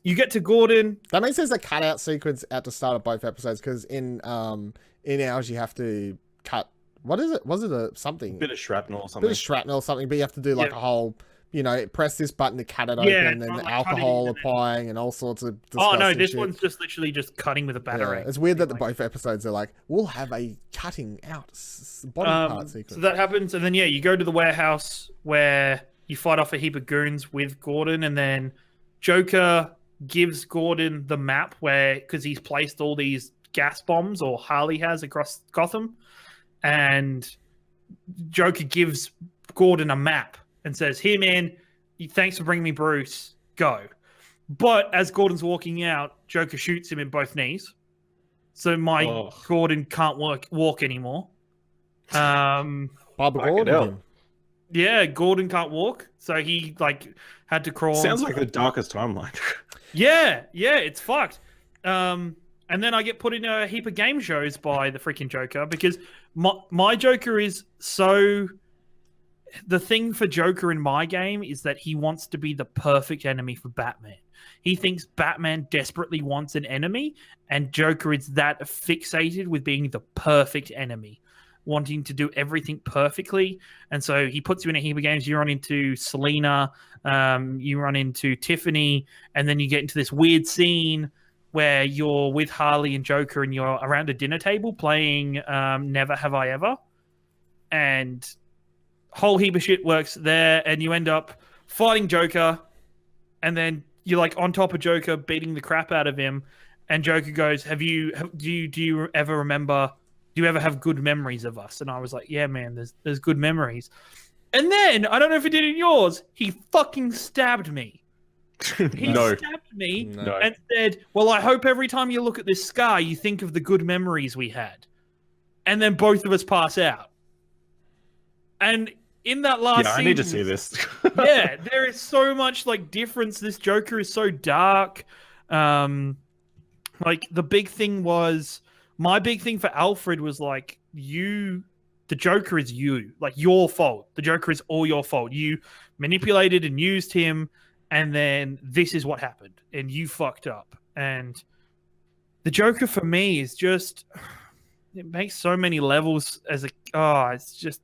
You get to Gordon. That means there's a cutout sequence at the start of both episodes, because in ours you have to cut. What is it? Was it a something? Bit of shrapnel or Bit something. of shrapnel or something, but you have to do like Yeah. a whole, press this button to cut it Yeah, open, and then like the cutting alcohol and then- applying and all sorts of Oh no, disgusting this shit. one's just literally just cutting with a Yeah, batarang. it's weird that the Like- both episodes are like, we'll have a cutting out body part So sequence. that happens, and then you go to the warehouse where you fight off a heap of goons with Gordon, and then Joker gives Gordon the map because he's placed all these gas bombs, or Harley has, across Gotham, and Joker gives Gordon a map and says, "Here, man, thanks for bringing me Bruce. Go." But as Gordon's walking out, Joker shoots him in both knees. So my Oh. Gordon can't walk anymore. Barbara Fucking Gordon. hell. him. Yeah, Gordon can't walk, so he had to crawl. Sounds like the darkest timeline. Yeah, it's fucked. And then I get put in a heap of game shows by the freaking Joker, because my Joker is so... The thing for Joker in my game is that he wants to be the perfect enemy for Batman. He thinks Batman desperately wants an enemy, and Joker is that fixated with being the perfect enemy, wanting to do everything perfectly. And so he puts you in a heap of games. You run into Selena, you run into Tiffany, and then you get into this weird scene where you're with Harley and Joker and you're around a dinner table playing Never Have I Ever. And whole heap of shit works there, and you end up fighting Joker, and then you're like on top of Joker, beating the crap out of him. And Joker goes, do you ever remember? Do you ever have good memories of us? And I was like, yeah, man, there's good memories. And then I don't know if he did in yours. He fucking stabbed me. He No. stabbed me No. and said, "Well, I hope every time you look at this scar, you think of the good memories we had." And then both of us pass out. And in that last Yeah, I scene, need to see this. yeah, there is so much like difference. This Joker is so dark. Like the big thing was, my big thing for Alfred was like, the Joker is you, like your fault. The Joker is all your fault. You manipulated and used him, and then this is what happened, and you fucked up. And the Joker for me is just, it makes so many levels as it's just,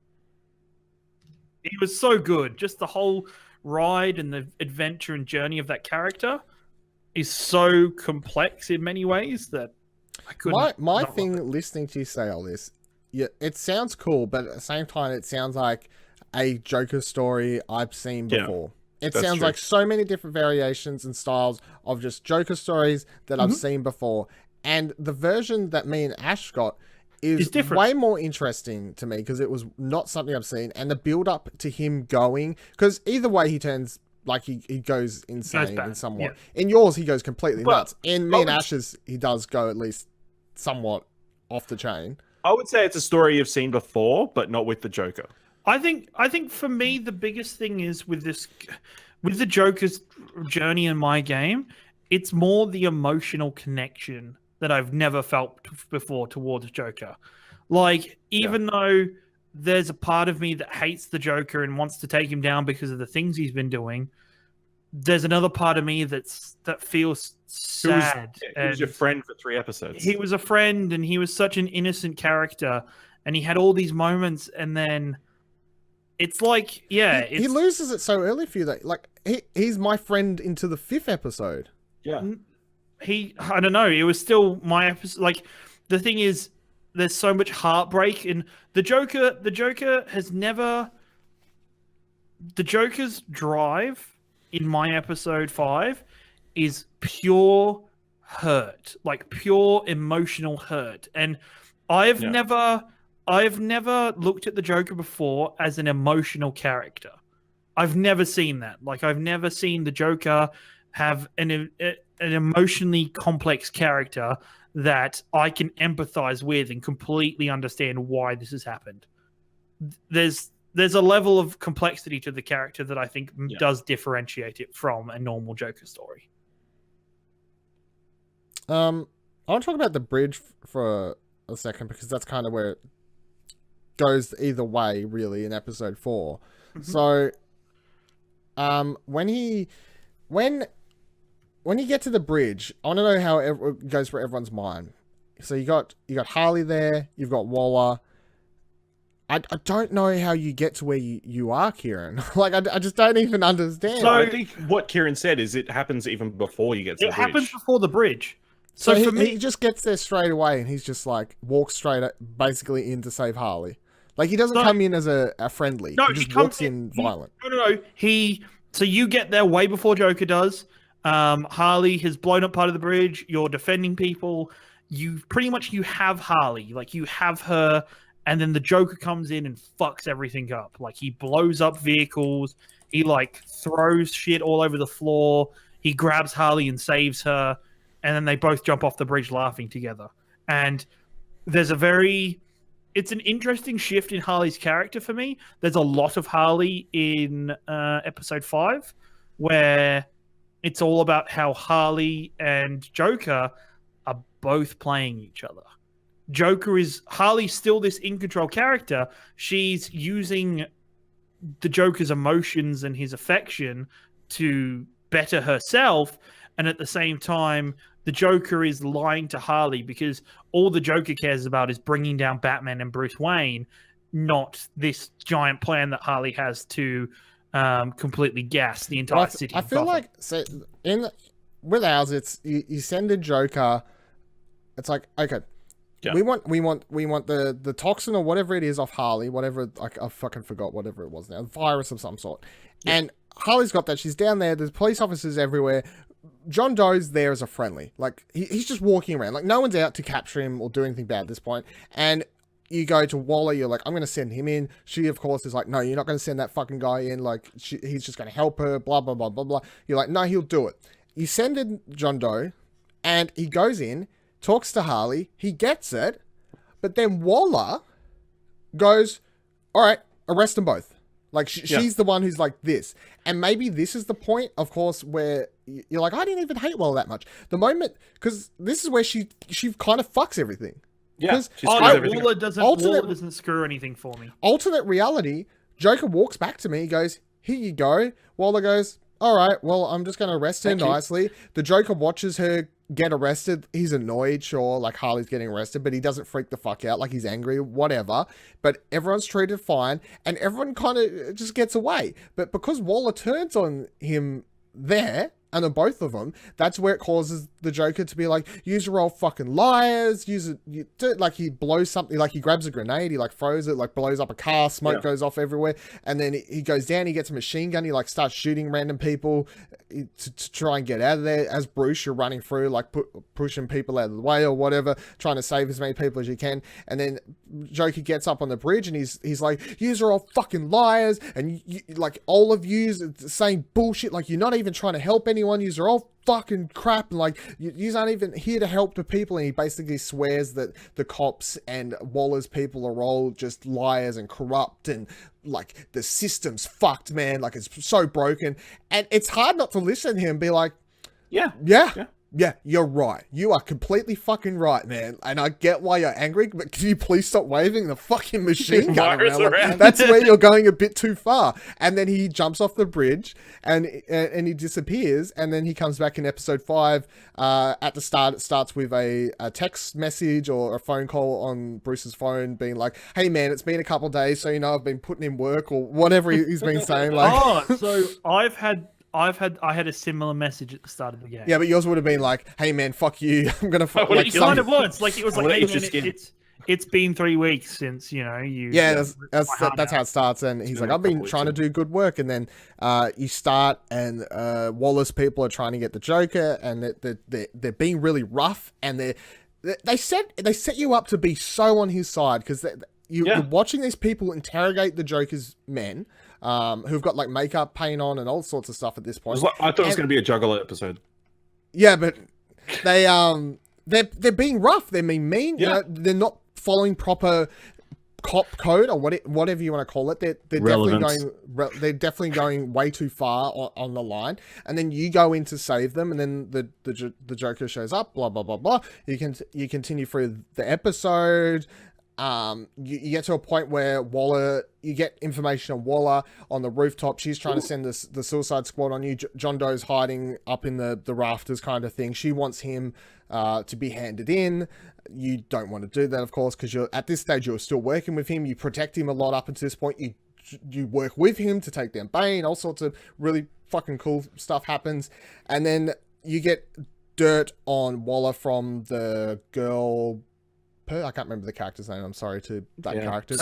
it was so good. Just the whole ride and the adventure and journey of that character is so complex in many ways that I couldn't. My thing listening to you say all this, yeah, it sounds cool, but at the same time, it sounds like a Joker story I've seen before. It sounds true. like so many different variations and styles of just Joker stories that I've seen before. And the version that me and Ash got is different. way more interesting to me because it was not something I've seen. And the build up to him going, because either way he turns, like he goes insane in somewhat. In yours, he goes completely nuts. In me and Ash's, he does go at least somewhat off the chain. I would say it's a story you've seen before, but not with the Joker. I think for me the biggest thing is with the Joker's journey in my game, it's more the emotional connection that I've never felt before towards Joker. Like, even though there's a part of me that hates the Joker and wants to take him down because of the things he's been doing, there's another part of me that feels sad. He was your friend for 3 episodes. He was a friend, and he was such an innocent character, and he had all these moments, and then it's like, he loses it so early for you that, like, he's my friend into the 5th episode. Yeah. I don't know. It was still my episode. Like, the thing is, there's so much heartbreak, and the Joker has never. The Joker's drive in my episode 5 is pure hurt, like pure emotional hurt, and I've never looked at the Joker before as an emotional character. I've never seen that. Like, I've never seen the Joker have an emotionally complex character that I can empathize with and completely understand why this has happened. There's a level of complexity to the character that I think does differentiate it from a normal Joker story. I want to talk about the bridge for a second because that's kind of where it goes either way, really, in episode 4. So, when you get to the bridge, I want to know how it goes for everyone's mind. So you got Harley there, you've got Waller. I don't know how you get to where you are, Kieran. Like, I just don't even understand. So I think what Kieran said is it happens even before you get to the bridge. It happens before the bridge. So he just gets there straight away, and he's just like walks straight basically in to save Harley. Like, he doesn't come in as a friendly. No, he just walks in violent. No. So you get there way before Joker does. Harley has blown up part of the bridge. You're defending people. You have Harley. Like, you have her, and then the Joker comes in and fucks everything up. Like, he blows up vehicles. He, like, throws shit all over the floor. He grabs Harley and saves her. And then they both jump off the bridge laughing together. And there's it's an interesting shift in Harley's character for me. There's a lot of Harley in episode 5 where it's all about how Harley and Joker are both playing each other. Harley's still this in-control character. She's using the Joker's emotions and his affection to better herself. And at the same time, the Joker is lying to Harley because all the Joker cares about is bringing down Batman and Bruce Wayne, not this giant plan that Harley has to completely gas the entire city. I feel like with ours, it's you send a Joker. It's like, okay, we want the toxin or whatever it is off Harley, whatever, like, I fucking forgot whatever it was now, virus of some sort, and Harley's got that. She's down there. There's police officers everywhere. John Doe's there as a friendly. Like, he's just walking around. Like, no one's out to capture him or do anything bad at this point. And you go to Waller, you're like, I'm going to send him in. She, of course, is like, no, you're not going to send that fucking guy in. Like, he's just going to help her, blah, blah, blah, blah, blah. You're like, no, he'll do it. You send in John Doe, and he goes in, talks to Harley, he gets it, but then Waller goes, all right, arrest them both. Like, she's the one who's like this. And maybe this is the point, of course, where you're like, I didn't even hate Waller that much. The moment, because this is where she kind of fucks everything. Yeah, Waller doesn't screw anything for me. Alternate reality, Joker walks back to me, he goes, here you go. Waller goes, all right, well, I'm just going to arrest her Thank you. nicely. The Joker watches her get arrested. He's annoyed, sure, like Harley's getting arrested, but he doesn't freak the fuck out, like he's angry, whatever. But everyone's treated fine, and everyone kind of just gets away. But because Waller turns on him there, and on both of them, that's where it causes the Joker to be like, "Yous are all fucking liars." Like he blows something, like he grabs a grenade, he like throws it, like blows up a car, smoke goes off everywhere, and then he goes down, he gets a machine gun, he like starts shooting random people to try and get out of there. As Bruce, you're running through, like pushing people out of the way or whatever, trying to save as many people as you can. And then Joker gets up on the bridge and he's like, "Yous are all fucking liars, and like all of yous saying bullshit, like you're not even trying to help anyone. Yous are all fucking crap, and like yous aren't even here to help the people." And he basically swears that the cops and Waller's people are all just liars and corrupt, and like the system's fucked, man. Like it's so broken, and it's hard not to listen to him and be like, yeah, you're right. You are completely fucking right, man. And I get why you're angry, but can you please stop waving the fucking machine gun around? Like, that's where you're going a bit too far. And then he jumps off the bridge and he disappears. And then he comes back in episode 5. At the start, it starts with a text message or a phone call on Bruce's phone being like, "Hey man, it's been a couple of days, so you know I've been putting in work," or whatever he's been saying. Like, so I had a similar message at the start of the game. yeah, but yours would have been like, "Hey man, fuck you. I'm gonna fuck." Like, it kind of was like, it was like, "Hey man, it's been 3 weeks since you you." Yeah, that's how it starts. And he's like, "I've been trying to do good work," and then you start, and Waller's people are trying to get the Joker, and they're being really rough, and they set you up to be so on his side because you're watching these people interrogate the Joker's men. Who've got like makeup paint on and all sorts of stuff at this point. I thought it was going to be a Juggalo episode. Yeah, but they're being rough. They're being mean. Yeah. You know, they're not following proper cop code or whatever you want to call it. They're definitely going way too far on the line. And then you go in to save them, and then the Joker shows up. Blah blah blah blah. You continue through the episode. You get to a point where you get information on Waller on the rooftop. She's trying to send the Suicide Squad on you. John Doe's hiding up in the rafters kind of thing. She wants him to be handed in. You don't want to do that, of course, because at this stage you're still working with him. You protect him a lot up until this point. You work with him to take down Bane. All sorts of really fucking cool stuff happens. And then you get dirt on Waller from the girl... I can't remember the character's name. I'm sorry to that character.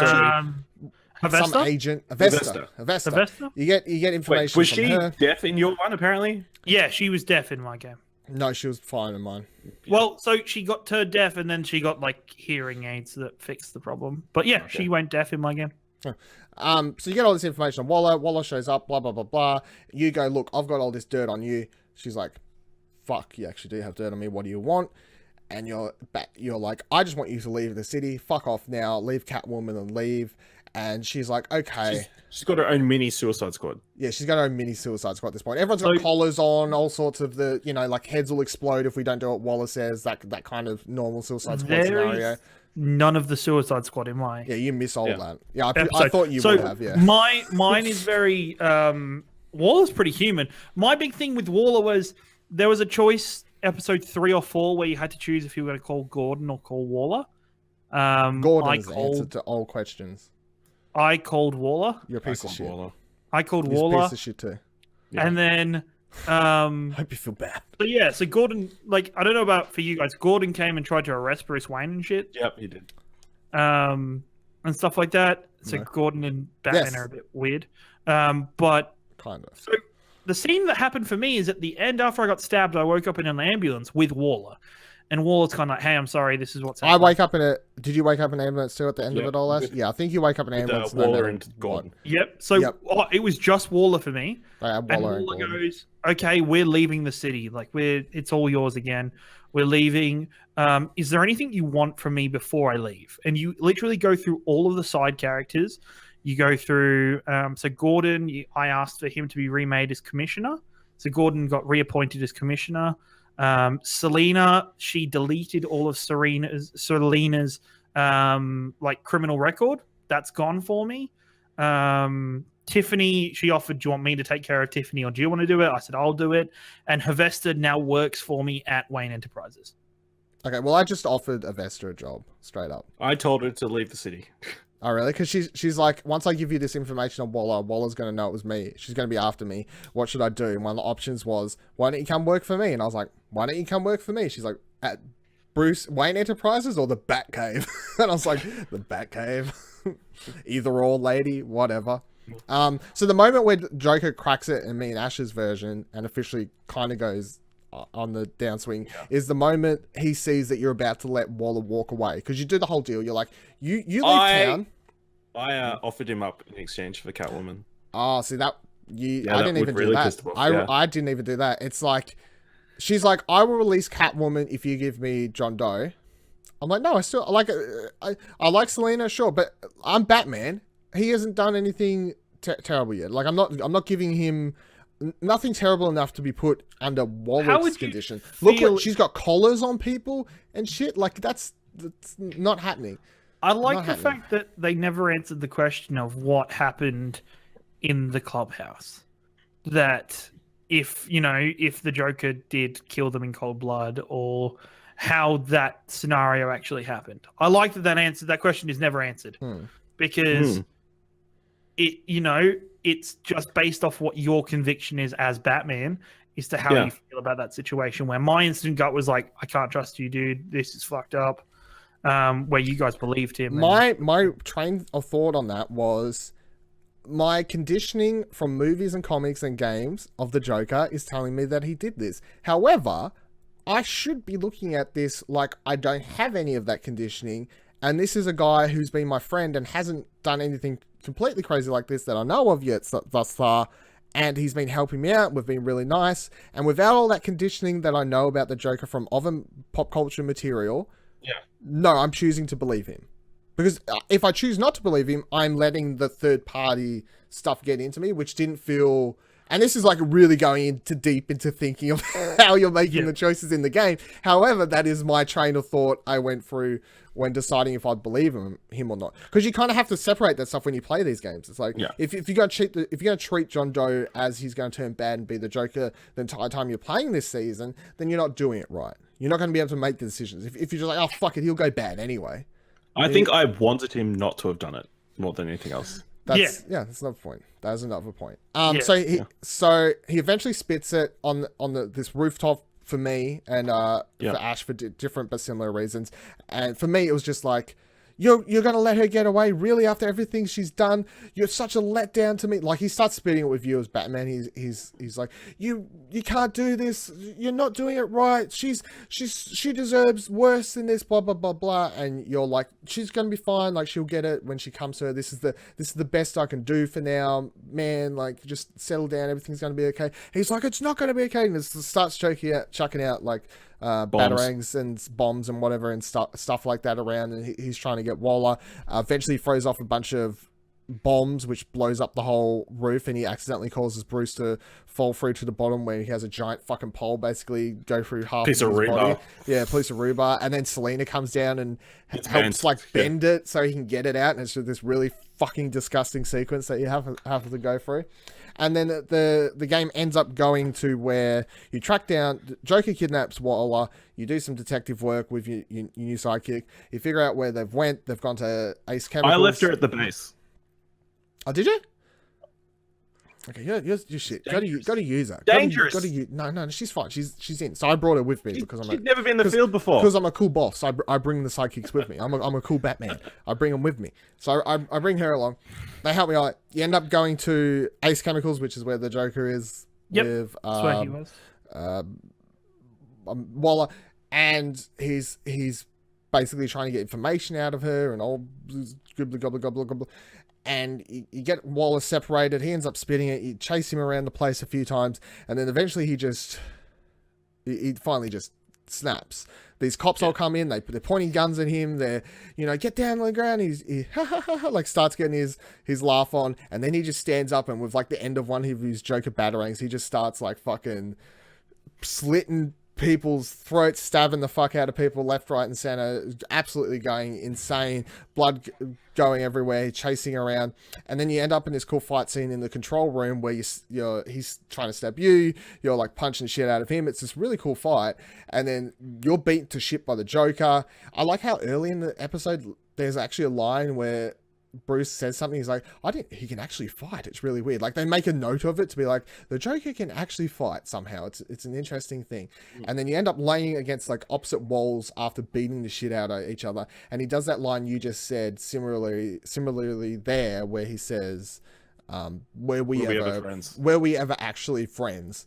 Avesta? Some agent. Avesta. You get information. Was from she her. deaf in your one? Apparently. Yeah, she was deaf in my game. No, she was fine in mine. Well, so she got turned deaf, and then she got like hearing aids that fixed the problem. But yeah, she went deaf in my game. So you get all this information on Waller. Waller shows up. Blah blah blah blah. You go, "Look, I've got all this dirt on you." She's like, "Fuck, you actually do have dirt on me. What do you want?" And you're like, "I just want you to leave the city. Fuck off now. Leave Catwoman and leave." And she's like, "Okay." She's got her own mini Suicide Squad. Yeah, she's got her own mini Suicide Squad at this point. Everyone's got collars on, all sorts of like heads will explode if we don't do what Waller says. That kind of normal Suicide Squad scenario. None of the Suicide Squad in my. Yeah, you miss all that. Yeah, I thought you would have. Yeah. Mine is very. Waller's pretty human. My big thing with Waller was there was a choice. Episode 3 or 4 where you had to choose if you were going to call Gordon or call Waller. Gordon's the answer to all questions. I called Waller. You're a piece of shit. I called He's Waller. a piece of shit too. Yeah. And then hope you feel bad. So Gordon, like, I don't know about for you guys, Gordon came and tried to arrest Bruce Wayne and shit. Yep, he did. And stuff like that. So Gordon and Batman are a bit weird. But kind of. So the scene that happened for me is at the end after I got stabbed, I woke up in an ambulance with Waller. And Waller's kind of like, "Hey, I'm sorry, this is what's happening." Did you wake up in an ambulance too at the end of it all? I think you wake up in an ambulance. Waller and Gordon. Yep. So it was just Waller for me. And Waller goes, "Okay, we're leaving the city. Like it's all yours again. We're leaving. Is there anything you want from me before I leave?" And you literally go through all of the side characters. You go through, so Gordon, I asked for him to be remade as commissioner. So Gordon got reappointed as commissioner. Selena, she deleted all of Selena's like criminal record. That's gone for me. Tiffany, she offered, do you want me to take care of Tiffany or do you want to do it? I said, I'll do it. And Hevesta now works for me at Wayne Enterprises. Okay, well, I just offered Avesta a job, straight up. I told her to leave the city. Oh, really? Because she's like, once I give you this information on Waller's going to know it was me. She's going to be after me. What should I do? And one of the options was, why don't you come work for me? And I was like, why don't you come work for me? She's like, at Bruce Wayne Enterprises or the Batcave? And I was like, the Batcave. Either or, lady, whatever. So the moment where Joker cracks it in me and Ash's version and officially kind of goes on the downswing is the moment he sees that you're about to let Waller walk away, because you do the whole deal. You're like, you leave town. I offered him up in exchange for Catwoman. Oh, see that I that didn't even really do that. pissed him off, I didn't even do that. It's like she's like, I will release Catwoman if you give me John Doe. I'm like, no, I still I like Selena, sure, but I'm Batman. He hasn't done anything terrible yet. Like I'm not giving him nothing terrible enough to be put under Waller's condition. Look what she's got, collars on people and shit. Like that's not happening. I like the fact that they never answered the question of what happened in the clubhouse. That if the Joker did kill them in cold blood, or how that scenario actually happened. I like that question is never answered because it's just based off what your conviction is as Batman as to how you feel about that situation, where my instant gut was like, I can't trust you, dude. This is fucked up. Where you guys believed him. My train of thought on that was my conditioning from movies and comics and games of the Joker is telling me that he did this. However, I should be looking at this like I don't have any of that conditioning, and this is a guy who's been my friend and hasn't done anything completely crazy like this that I know of yet thus far, and he's been helping me out. We've been really nice, and without all that conditioning that I know about the Joker from other pop culture material, no, I'm choosing to believe him. Because if I choose not to believe him, I'm letting the third party stuff get into me, which didn't feel... And this is like really going into deep into thinking of how you're making the choices in the game. However, that is my train of thought I went through when deciding if I'd believe him or not. Because you kind of have to separate that stuff when you play these games. It's like, if you're going to treat John Doe as he's going to turn bad and be the Joker the entire time you're playing this season, then you're not doing it right. You're not going to be able to make the decisions. If you're just like, oh, fuck it, he'll go bad anyway. I think I wanted him not to have done it more than anything else. That's another point. That is another point. So he eventually spits it on this rooftop for me and for Ash for different but similar reasons. And for me, it was just like, you're gonna let her get away, really, after everything she's done? You're such a letdown to me. Like, he starts spitting it with you as Batman. He's like, you can't do this. You're not doing it right. She deserves worse than this. Blah blah blah blah. And you're like, she's gonna be fine. Like, she'll get it when she comes to her. This is the best I can do for now, man. Like, just settle down. Everything's gonna be okay. He's like, it's not gonna be okay. And it starts chucking out like batarangs and bombs and whatever and stuff like that around, and he's trying to get Waller. Eventually he throws off a bunch of bombs which blows up the whole roof, and he accidentally causes Bruce to fall through to the bottom where he has a giant fucking pole basically go through half piece of of his body. rebar. Yeah, piece of rebar. And then Selena comes down and helps bend it so he can get it out, and it's just this really fucking disgusting sequence that you have to go through. And then the game ends up going to where you track down... Joker kidnaps Waller. You do some detective work with your new sidekick. You figure out where they've went. They've gone to Ace Chemicals. I left her at the base. Oh, did you? Okay, you're shit. Go to use her. Dangerous. No, she's fine. She's in. So I brought her with me because She'd never been in the field before. Because I'm a cool boss. I bring the sidekicks with me. I'm a cool Batman. I bring them with me. So I bring her along. They help me out. You end up going to Ace Chemicals, which is where the Joker is. Yep. With, that's where he was. Waller, and he's basically trying to get information out of her and all gobble. And you get Waller separated. He ends up spitting it. You chase him around the place a few times, and then eventually he finally just snaps. These cops all come in. They're pointing guns at him. They're, get down on the ground. He like starts getting his laugh on, and then he just stands up, and with like the end of one of his Joker batarangs, he just starts like fucking slitting people's throats, stabbing the fuck out of people left, right, and center, absolutely going insane, blood going everywhere, chasing around, and then you end up in this cool fight scene in the control room where he's trying to stab you, you're like punching the shit out of him. It's this really cool fight, and then you're beaten to shit by the Joker. I like how early in the episode there's actually a line where Bruce says something. He's like, he can actually fight. It's really weird. Like, they make a note of it to be like, the Joker can actually fight somehow. It's an interesting thing. And then you end up laying against like opposite walls after beating the shit out of each other. And he does that line you just said similarly there, where he says, were we ever actually friends?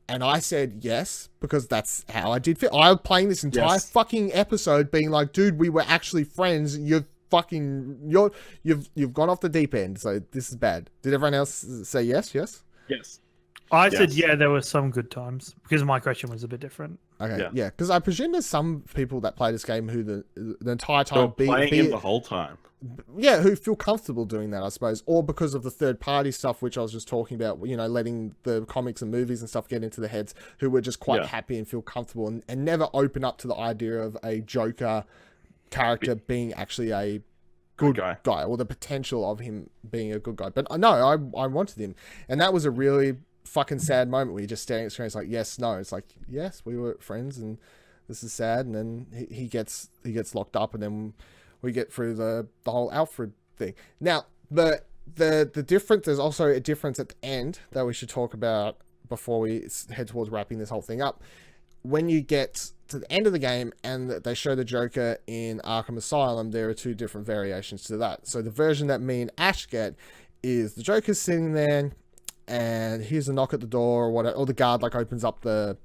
And I said yes, because that's how I did feel. I was playing this entire fucking episode being like, dude, we were actually friends. You've gone off the deep end, so this is bad. Did everyone else say yes? Yes. I said yeah, there were some good times, because my question was a bit different. Okay, yeah, because I presume there's some people that play this game who the entire time playing it the whole time. Yeah, who feel comfortable doing that, I suppose, or because of the third party stuff, which I was just talking about, letting the comics and movies and stuff get into their heads, who were just quite happy and feel comfortable and never open up to the idea of a Joker character being actually a good guy, or the potential of him being a good guy. But no, I wanted him, and that was a really fucking sad moment where you're just staring at the screen. It's like, yes, no. It's like, yes, we were friends, and this is sad. And then he gets locked up, and then we get through the whole Alfred thing. Now, the difference, there's also a difference at the end that we should talk about before we head towards wrapping this whole thing up. When you get to the end of the game and they show the Joker in Arkham Asylum, there are two different variations to that. So the version that me and Ash get is the Joker's sitting there, and here's a knock at the door, or whatever, or the guard like opens up the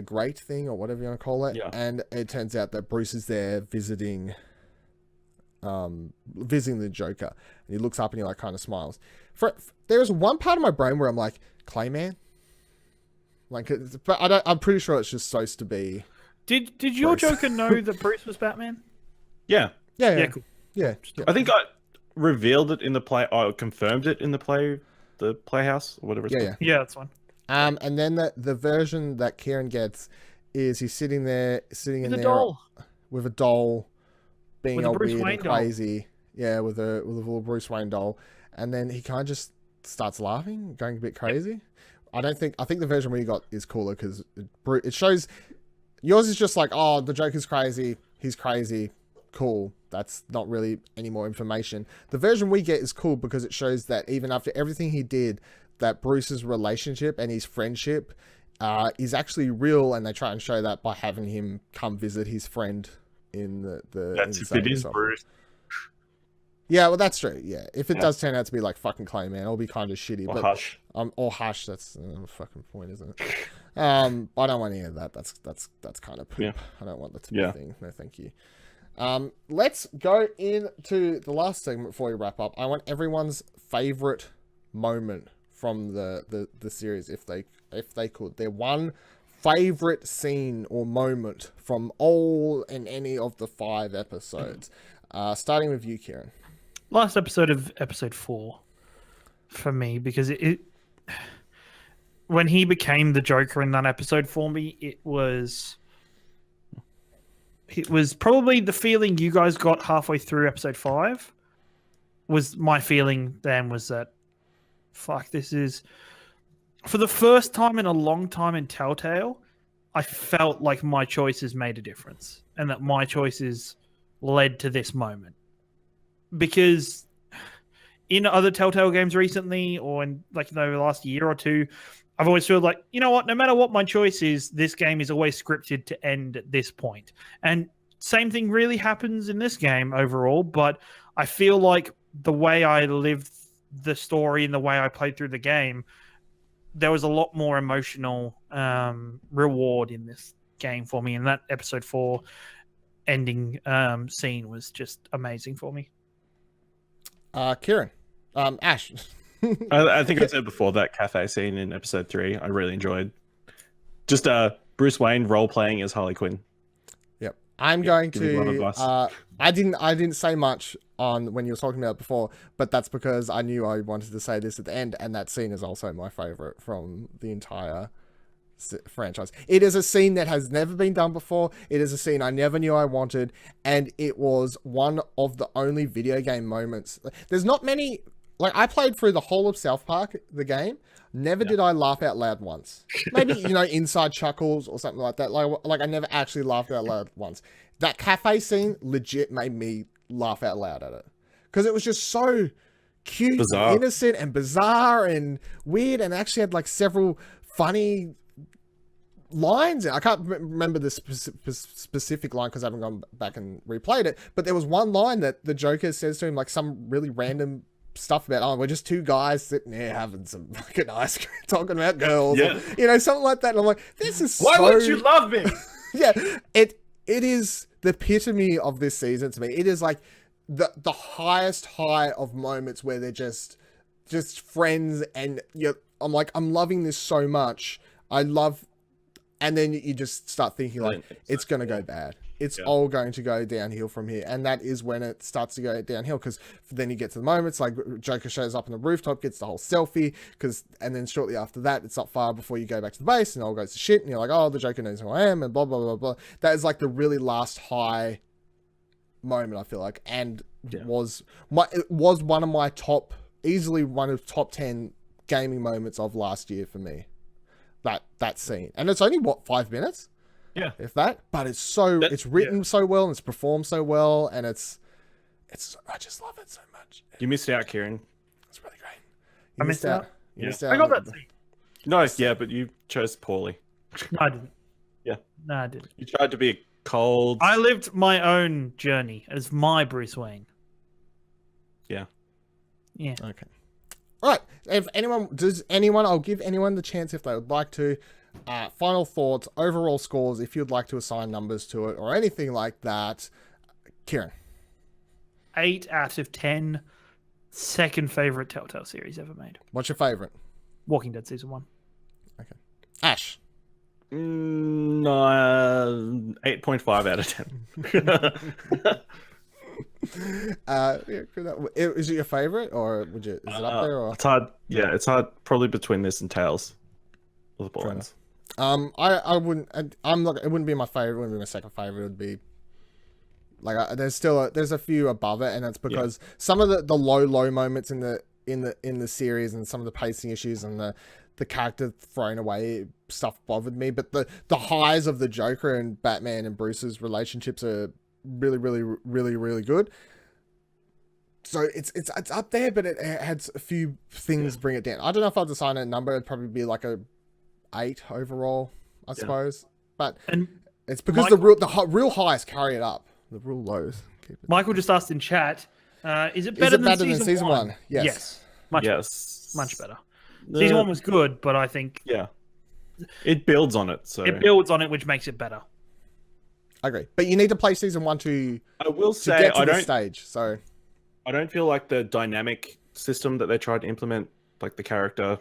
grate thing, or whatever you want to call it, and it turns out that Bruce is there visiting the Joker, and he looks up and he like kind of smiles. There is one part of my brain where I'm like, Clayman, like, but I'm pretty sure it's just supposed to be. Did your Joker know that Bruce was Batman? Yeah, cool. Yeah. I think I revealed it in the play. I confirmed it in the playhouse, or whatever it's called. Yeah, that's fine. And then the version that Kieran gets is he's sitting in there with a doll, being with all a Bruce weird Wayne and crazy. Yeah, with a little Bruce Wayne doll, and then he kind of just starts laughing, going a bit crazy. I think the version we got is cooler because it shows. Yours is just like, oh, the Joker's crazy, he's crazy, cool. That's not really any more information. The version we get is cool because it shows that even after everything he did, that Bruce's relationship and his friendship is actually real, and they try and show that by having him come visit his friend in the That's if it is Bruce. Yeah, well, that's true. Yeah, if it does turn out to be like fucking Clayman, it'll be kind of shitty. Or but Hush. Or Hush. That's a fucking point, isn't it? I don't want any of that. That's kind of poop. Yeah. I don't want that to be a thing. No, thank you. Let's go into the last segment before we wrap up. I want everyone's favorite moment from the series, if they could. Their one favorite scene or moment from all and any of the 5 episodes. Starting with you, Kieran. Last episode of episode 4 for me, because it when he became the Joker in that episode for me, it was probably the feeling you guys got halfway through episode 5 was my feeling then, was that fuck, this is, for the first time in a long time in Telltale, I felt like my choices made a difference and that my choices led to this moment. Because in other Telltale games recently, or in like the last year or two, I've always felt like, you know what, no matter what my choice is, this game is always scripted to end at this point. And same thing really happens in this game overall, but I feel like the way I lived the story and the way I played through the game, there was a lot more emotional reward in this game for me. And that episode 4 ending scene was just amazing for me. Kieran. Ash. I think I said before, that cafe scene in episode 3, I really enjoyed. Just Bruce Wayne role playing as Harley Quinn. Yep. I'm going to. I didn't say much on when you were talking about it before, but that's because I knew I wanted to say this at the end, and that scene is also my favorite from the entire franchise. It is a scene that has never been done before. It is a scene I never knew I wanted, and it was one of the only video game moments. There's not many. Like, I played through the whole of South Park, the game. Never did I laugh out loud once. Maybe, inside chuckles or something like that. Like I never actually laughed out loud once. That cafe scene legit made me laugh out loud at it. Because it was just so cute, Bizarre. and innocent, and bizarre, and weird, and actually had, like, several funny lines. I can't remember the specific line because I haven't gone back and replayed it. But there was one line that the Joker says to him, like, some really random stuff about, we're just two guys sitting there having some fucking ice cream, talking about girls, or, something like that. And I'm like, this is Why wouldn't you love me? Yeah, it is the epitome of this season to me. It is like the highest high of moments where they're just friends, and I'm like, I'm loving this so much. And then you just start thinking, like, it's going to go bad. It's all going to go downhill from here. And that is when it starts to go downhill, because then you get to the moments like Joker shows up on the rooftop, gets the whole selfie, and then shortly after that, it's not far before you go back to the base and it all goes to shit. And you're like, oh, the Joker knows who I am, and blah, blah, blah, blah. That is like the really last high moment, I feel like. And it was one of my easily one of top 10 gaming moments of last year for me. That scene, and it's only 5 minutes, if that, but it's written so well, and it's performed so well, and it's I just love it so much. You missed out, Kieran. It's really great. I missed out. You missed out. I got that scene. No, but you chose poorly. No, I didn't. Yeah. No, I didn't. You tried to be cold. I lived my own journey as my Bruce Wayne. Yeah. Okay. All right. I'll give anyone the chance if they would like to. Final thoughts, overall scores, if you'd like to assign numbers to it or anything like that. Kieran. 8 out of 10. Second favorite Telltale series ever made. What's your favorite? Walking Dead season 1. Okay. Ash. 8.5 out of 10. Is it your favorite, or is it up there? Or? It's hard. Yeah, it's hard. Probably between this and Tales of the Borderlands. I wouldn't. I'm not. It wouldn't be my favorite. It wouldn't be my second favorite. It would be like there's a few above it, and that's because some of the low moments in the series, and some of the pacing issues and the character thrown away stuff bothered me. But the highs of the Joker and Batman and Bruce's relationships are really, really, really, really good. So it's up there, but it had a few things bring it down. I don't know if I'd assign a number. It'd probably be like a 8 overall, I suppose. But it's because the real highs carry it up. The real lows keep it. Michael just asked in chat, is it better than season 1? Yes. Much better. Season 1 was good, but I think it builds on it. So it builds on it, which makes it better. I agree, but you need to play season 1 to say get to this stage. So I don't feel like the dynamic system that they tried to implement, like the character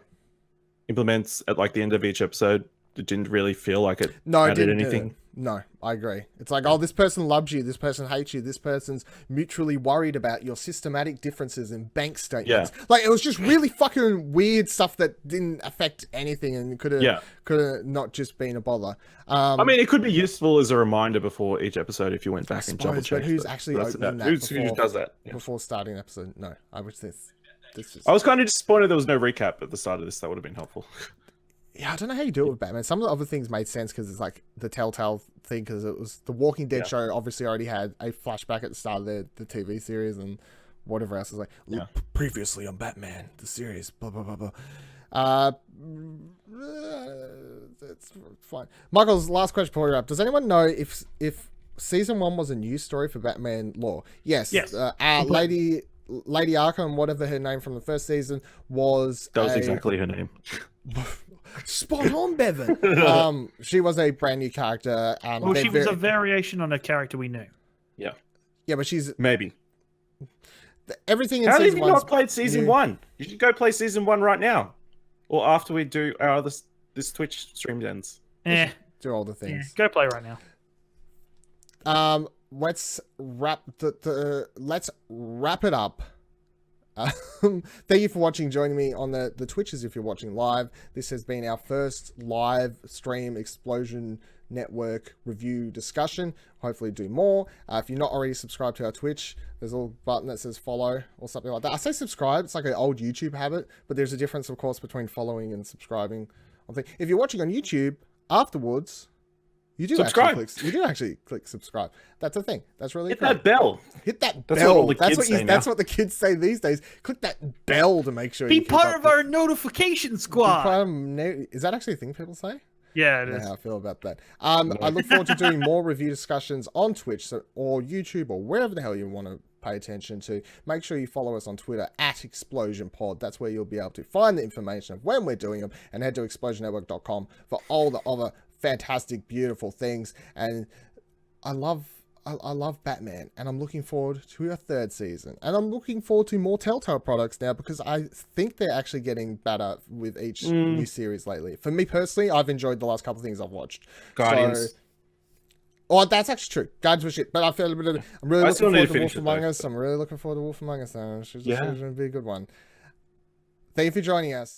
implements at like the end of each episode, it didn't really feel like it added anything. No, I agree. It's like, oh, this person loves you, this person hates you, this person's mutually worried about your systematic differences in bank statements. Like, it was just really fucking weird stuff that didn't affect anything, and could have not just been a bother. I mean, it could be useful as a reminder before each episode if you went back and double checked. But who's actually opening that who does that before starting an episode? No, I was this. I was kind of disappointed there was no recap at the start of this. That would have been helpful. Yeah, I don't know how you do it with Batman. Some of the other things made sense because it's like the Telltale thing, because it was the Walking Dead show obviously already had a flashback at the start of the TV series, and whatever else is like previously on Batman the series, blah blah blah blah. It's fine. Michael's last question before we wrap. Does anyone know if season 1 was a news story for Batman lore? Yes. Lady Arkham, whatever her name from the first season, was exactly her name. Spot on, Bevan. She was a brand new character. She was a variation on a character we knew. Yeah, but she's maybe everything in How season have you not played season 1? You should go play season 1 right now, or after we do our other this Twitch stream ends. Do all the things. Go play right now. Let's wrap let's wrap it up. Thank you for watching, joining me on the Twitches if you're watching live. This has been our first live stream Explosion Network review discussion. Hopefully do more. If you're not already subscribed to our Twitch, there's a little button that says follow or something like that. I say subscribe, it's like an old YouTube habit, but there's a difference, of course, between following and subscribing. If you're watching on YouTube afterwards, you do subscribe. Actually click subscribe. That's a thing. That's really Hit cool. that bell. Hit that That's bell. what all the kids say That's now. what the kids say these days. Click that bell to make sure Be you keep part up of with- our notification Be squad. part of- Is that actually a thing people say? Yeah, it I don't is. know how I feel about that. I look forward to doing more review discussions on Twitch or YouTube or wherever the hell you want to pay attention to. Make sure you follow us on Twitter at Explosion Pod. That's where you'll be able to find the information of when we're doing them, and head to explosionnetwork.com for all the other fantastic, beautiful things. And I love Batman, and I'm looking forward to a third season, and I'm looking forward to more Telltale products now, because I think they're actually getting better with each new series lately. For me personally, I've enjoyed the last couple of things I've watched. Guardians. Oh, that's actually true. Guardians was shit, but I feel a bit of. I'm really I looking still need forward to to Wolf finish it, Among though. Us. I'm really looking forward to Wolf Among Us. Though. It's Yeah. going to be a good one. Thank you for joining us.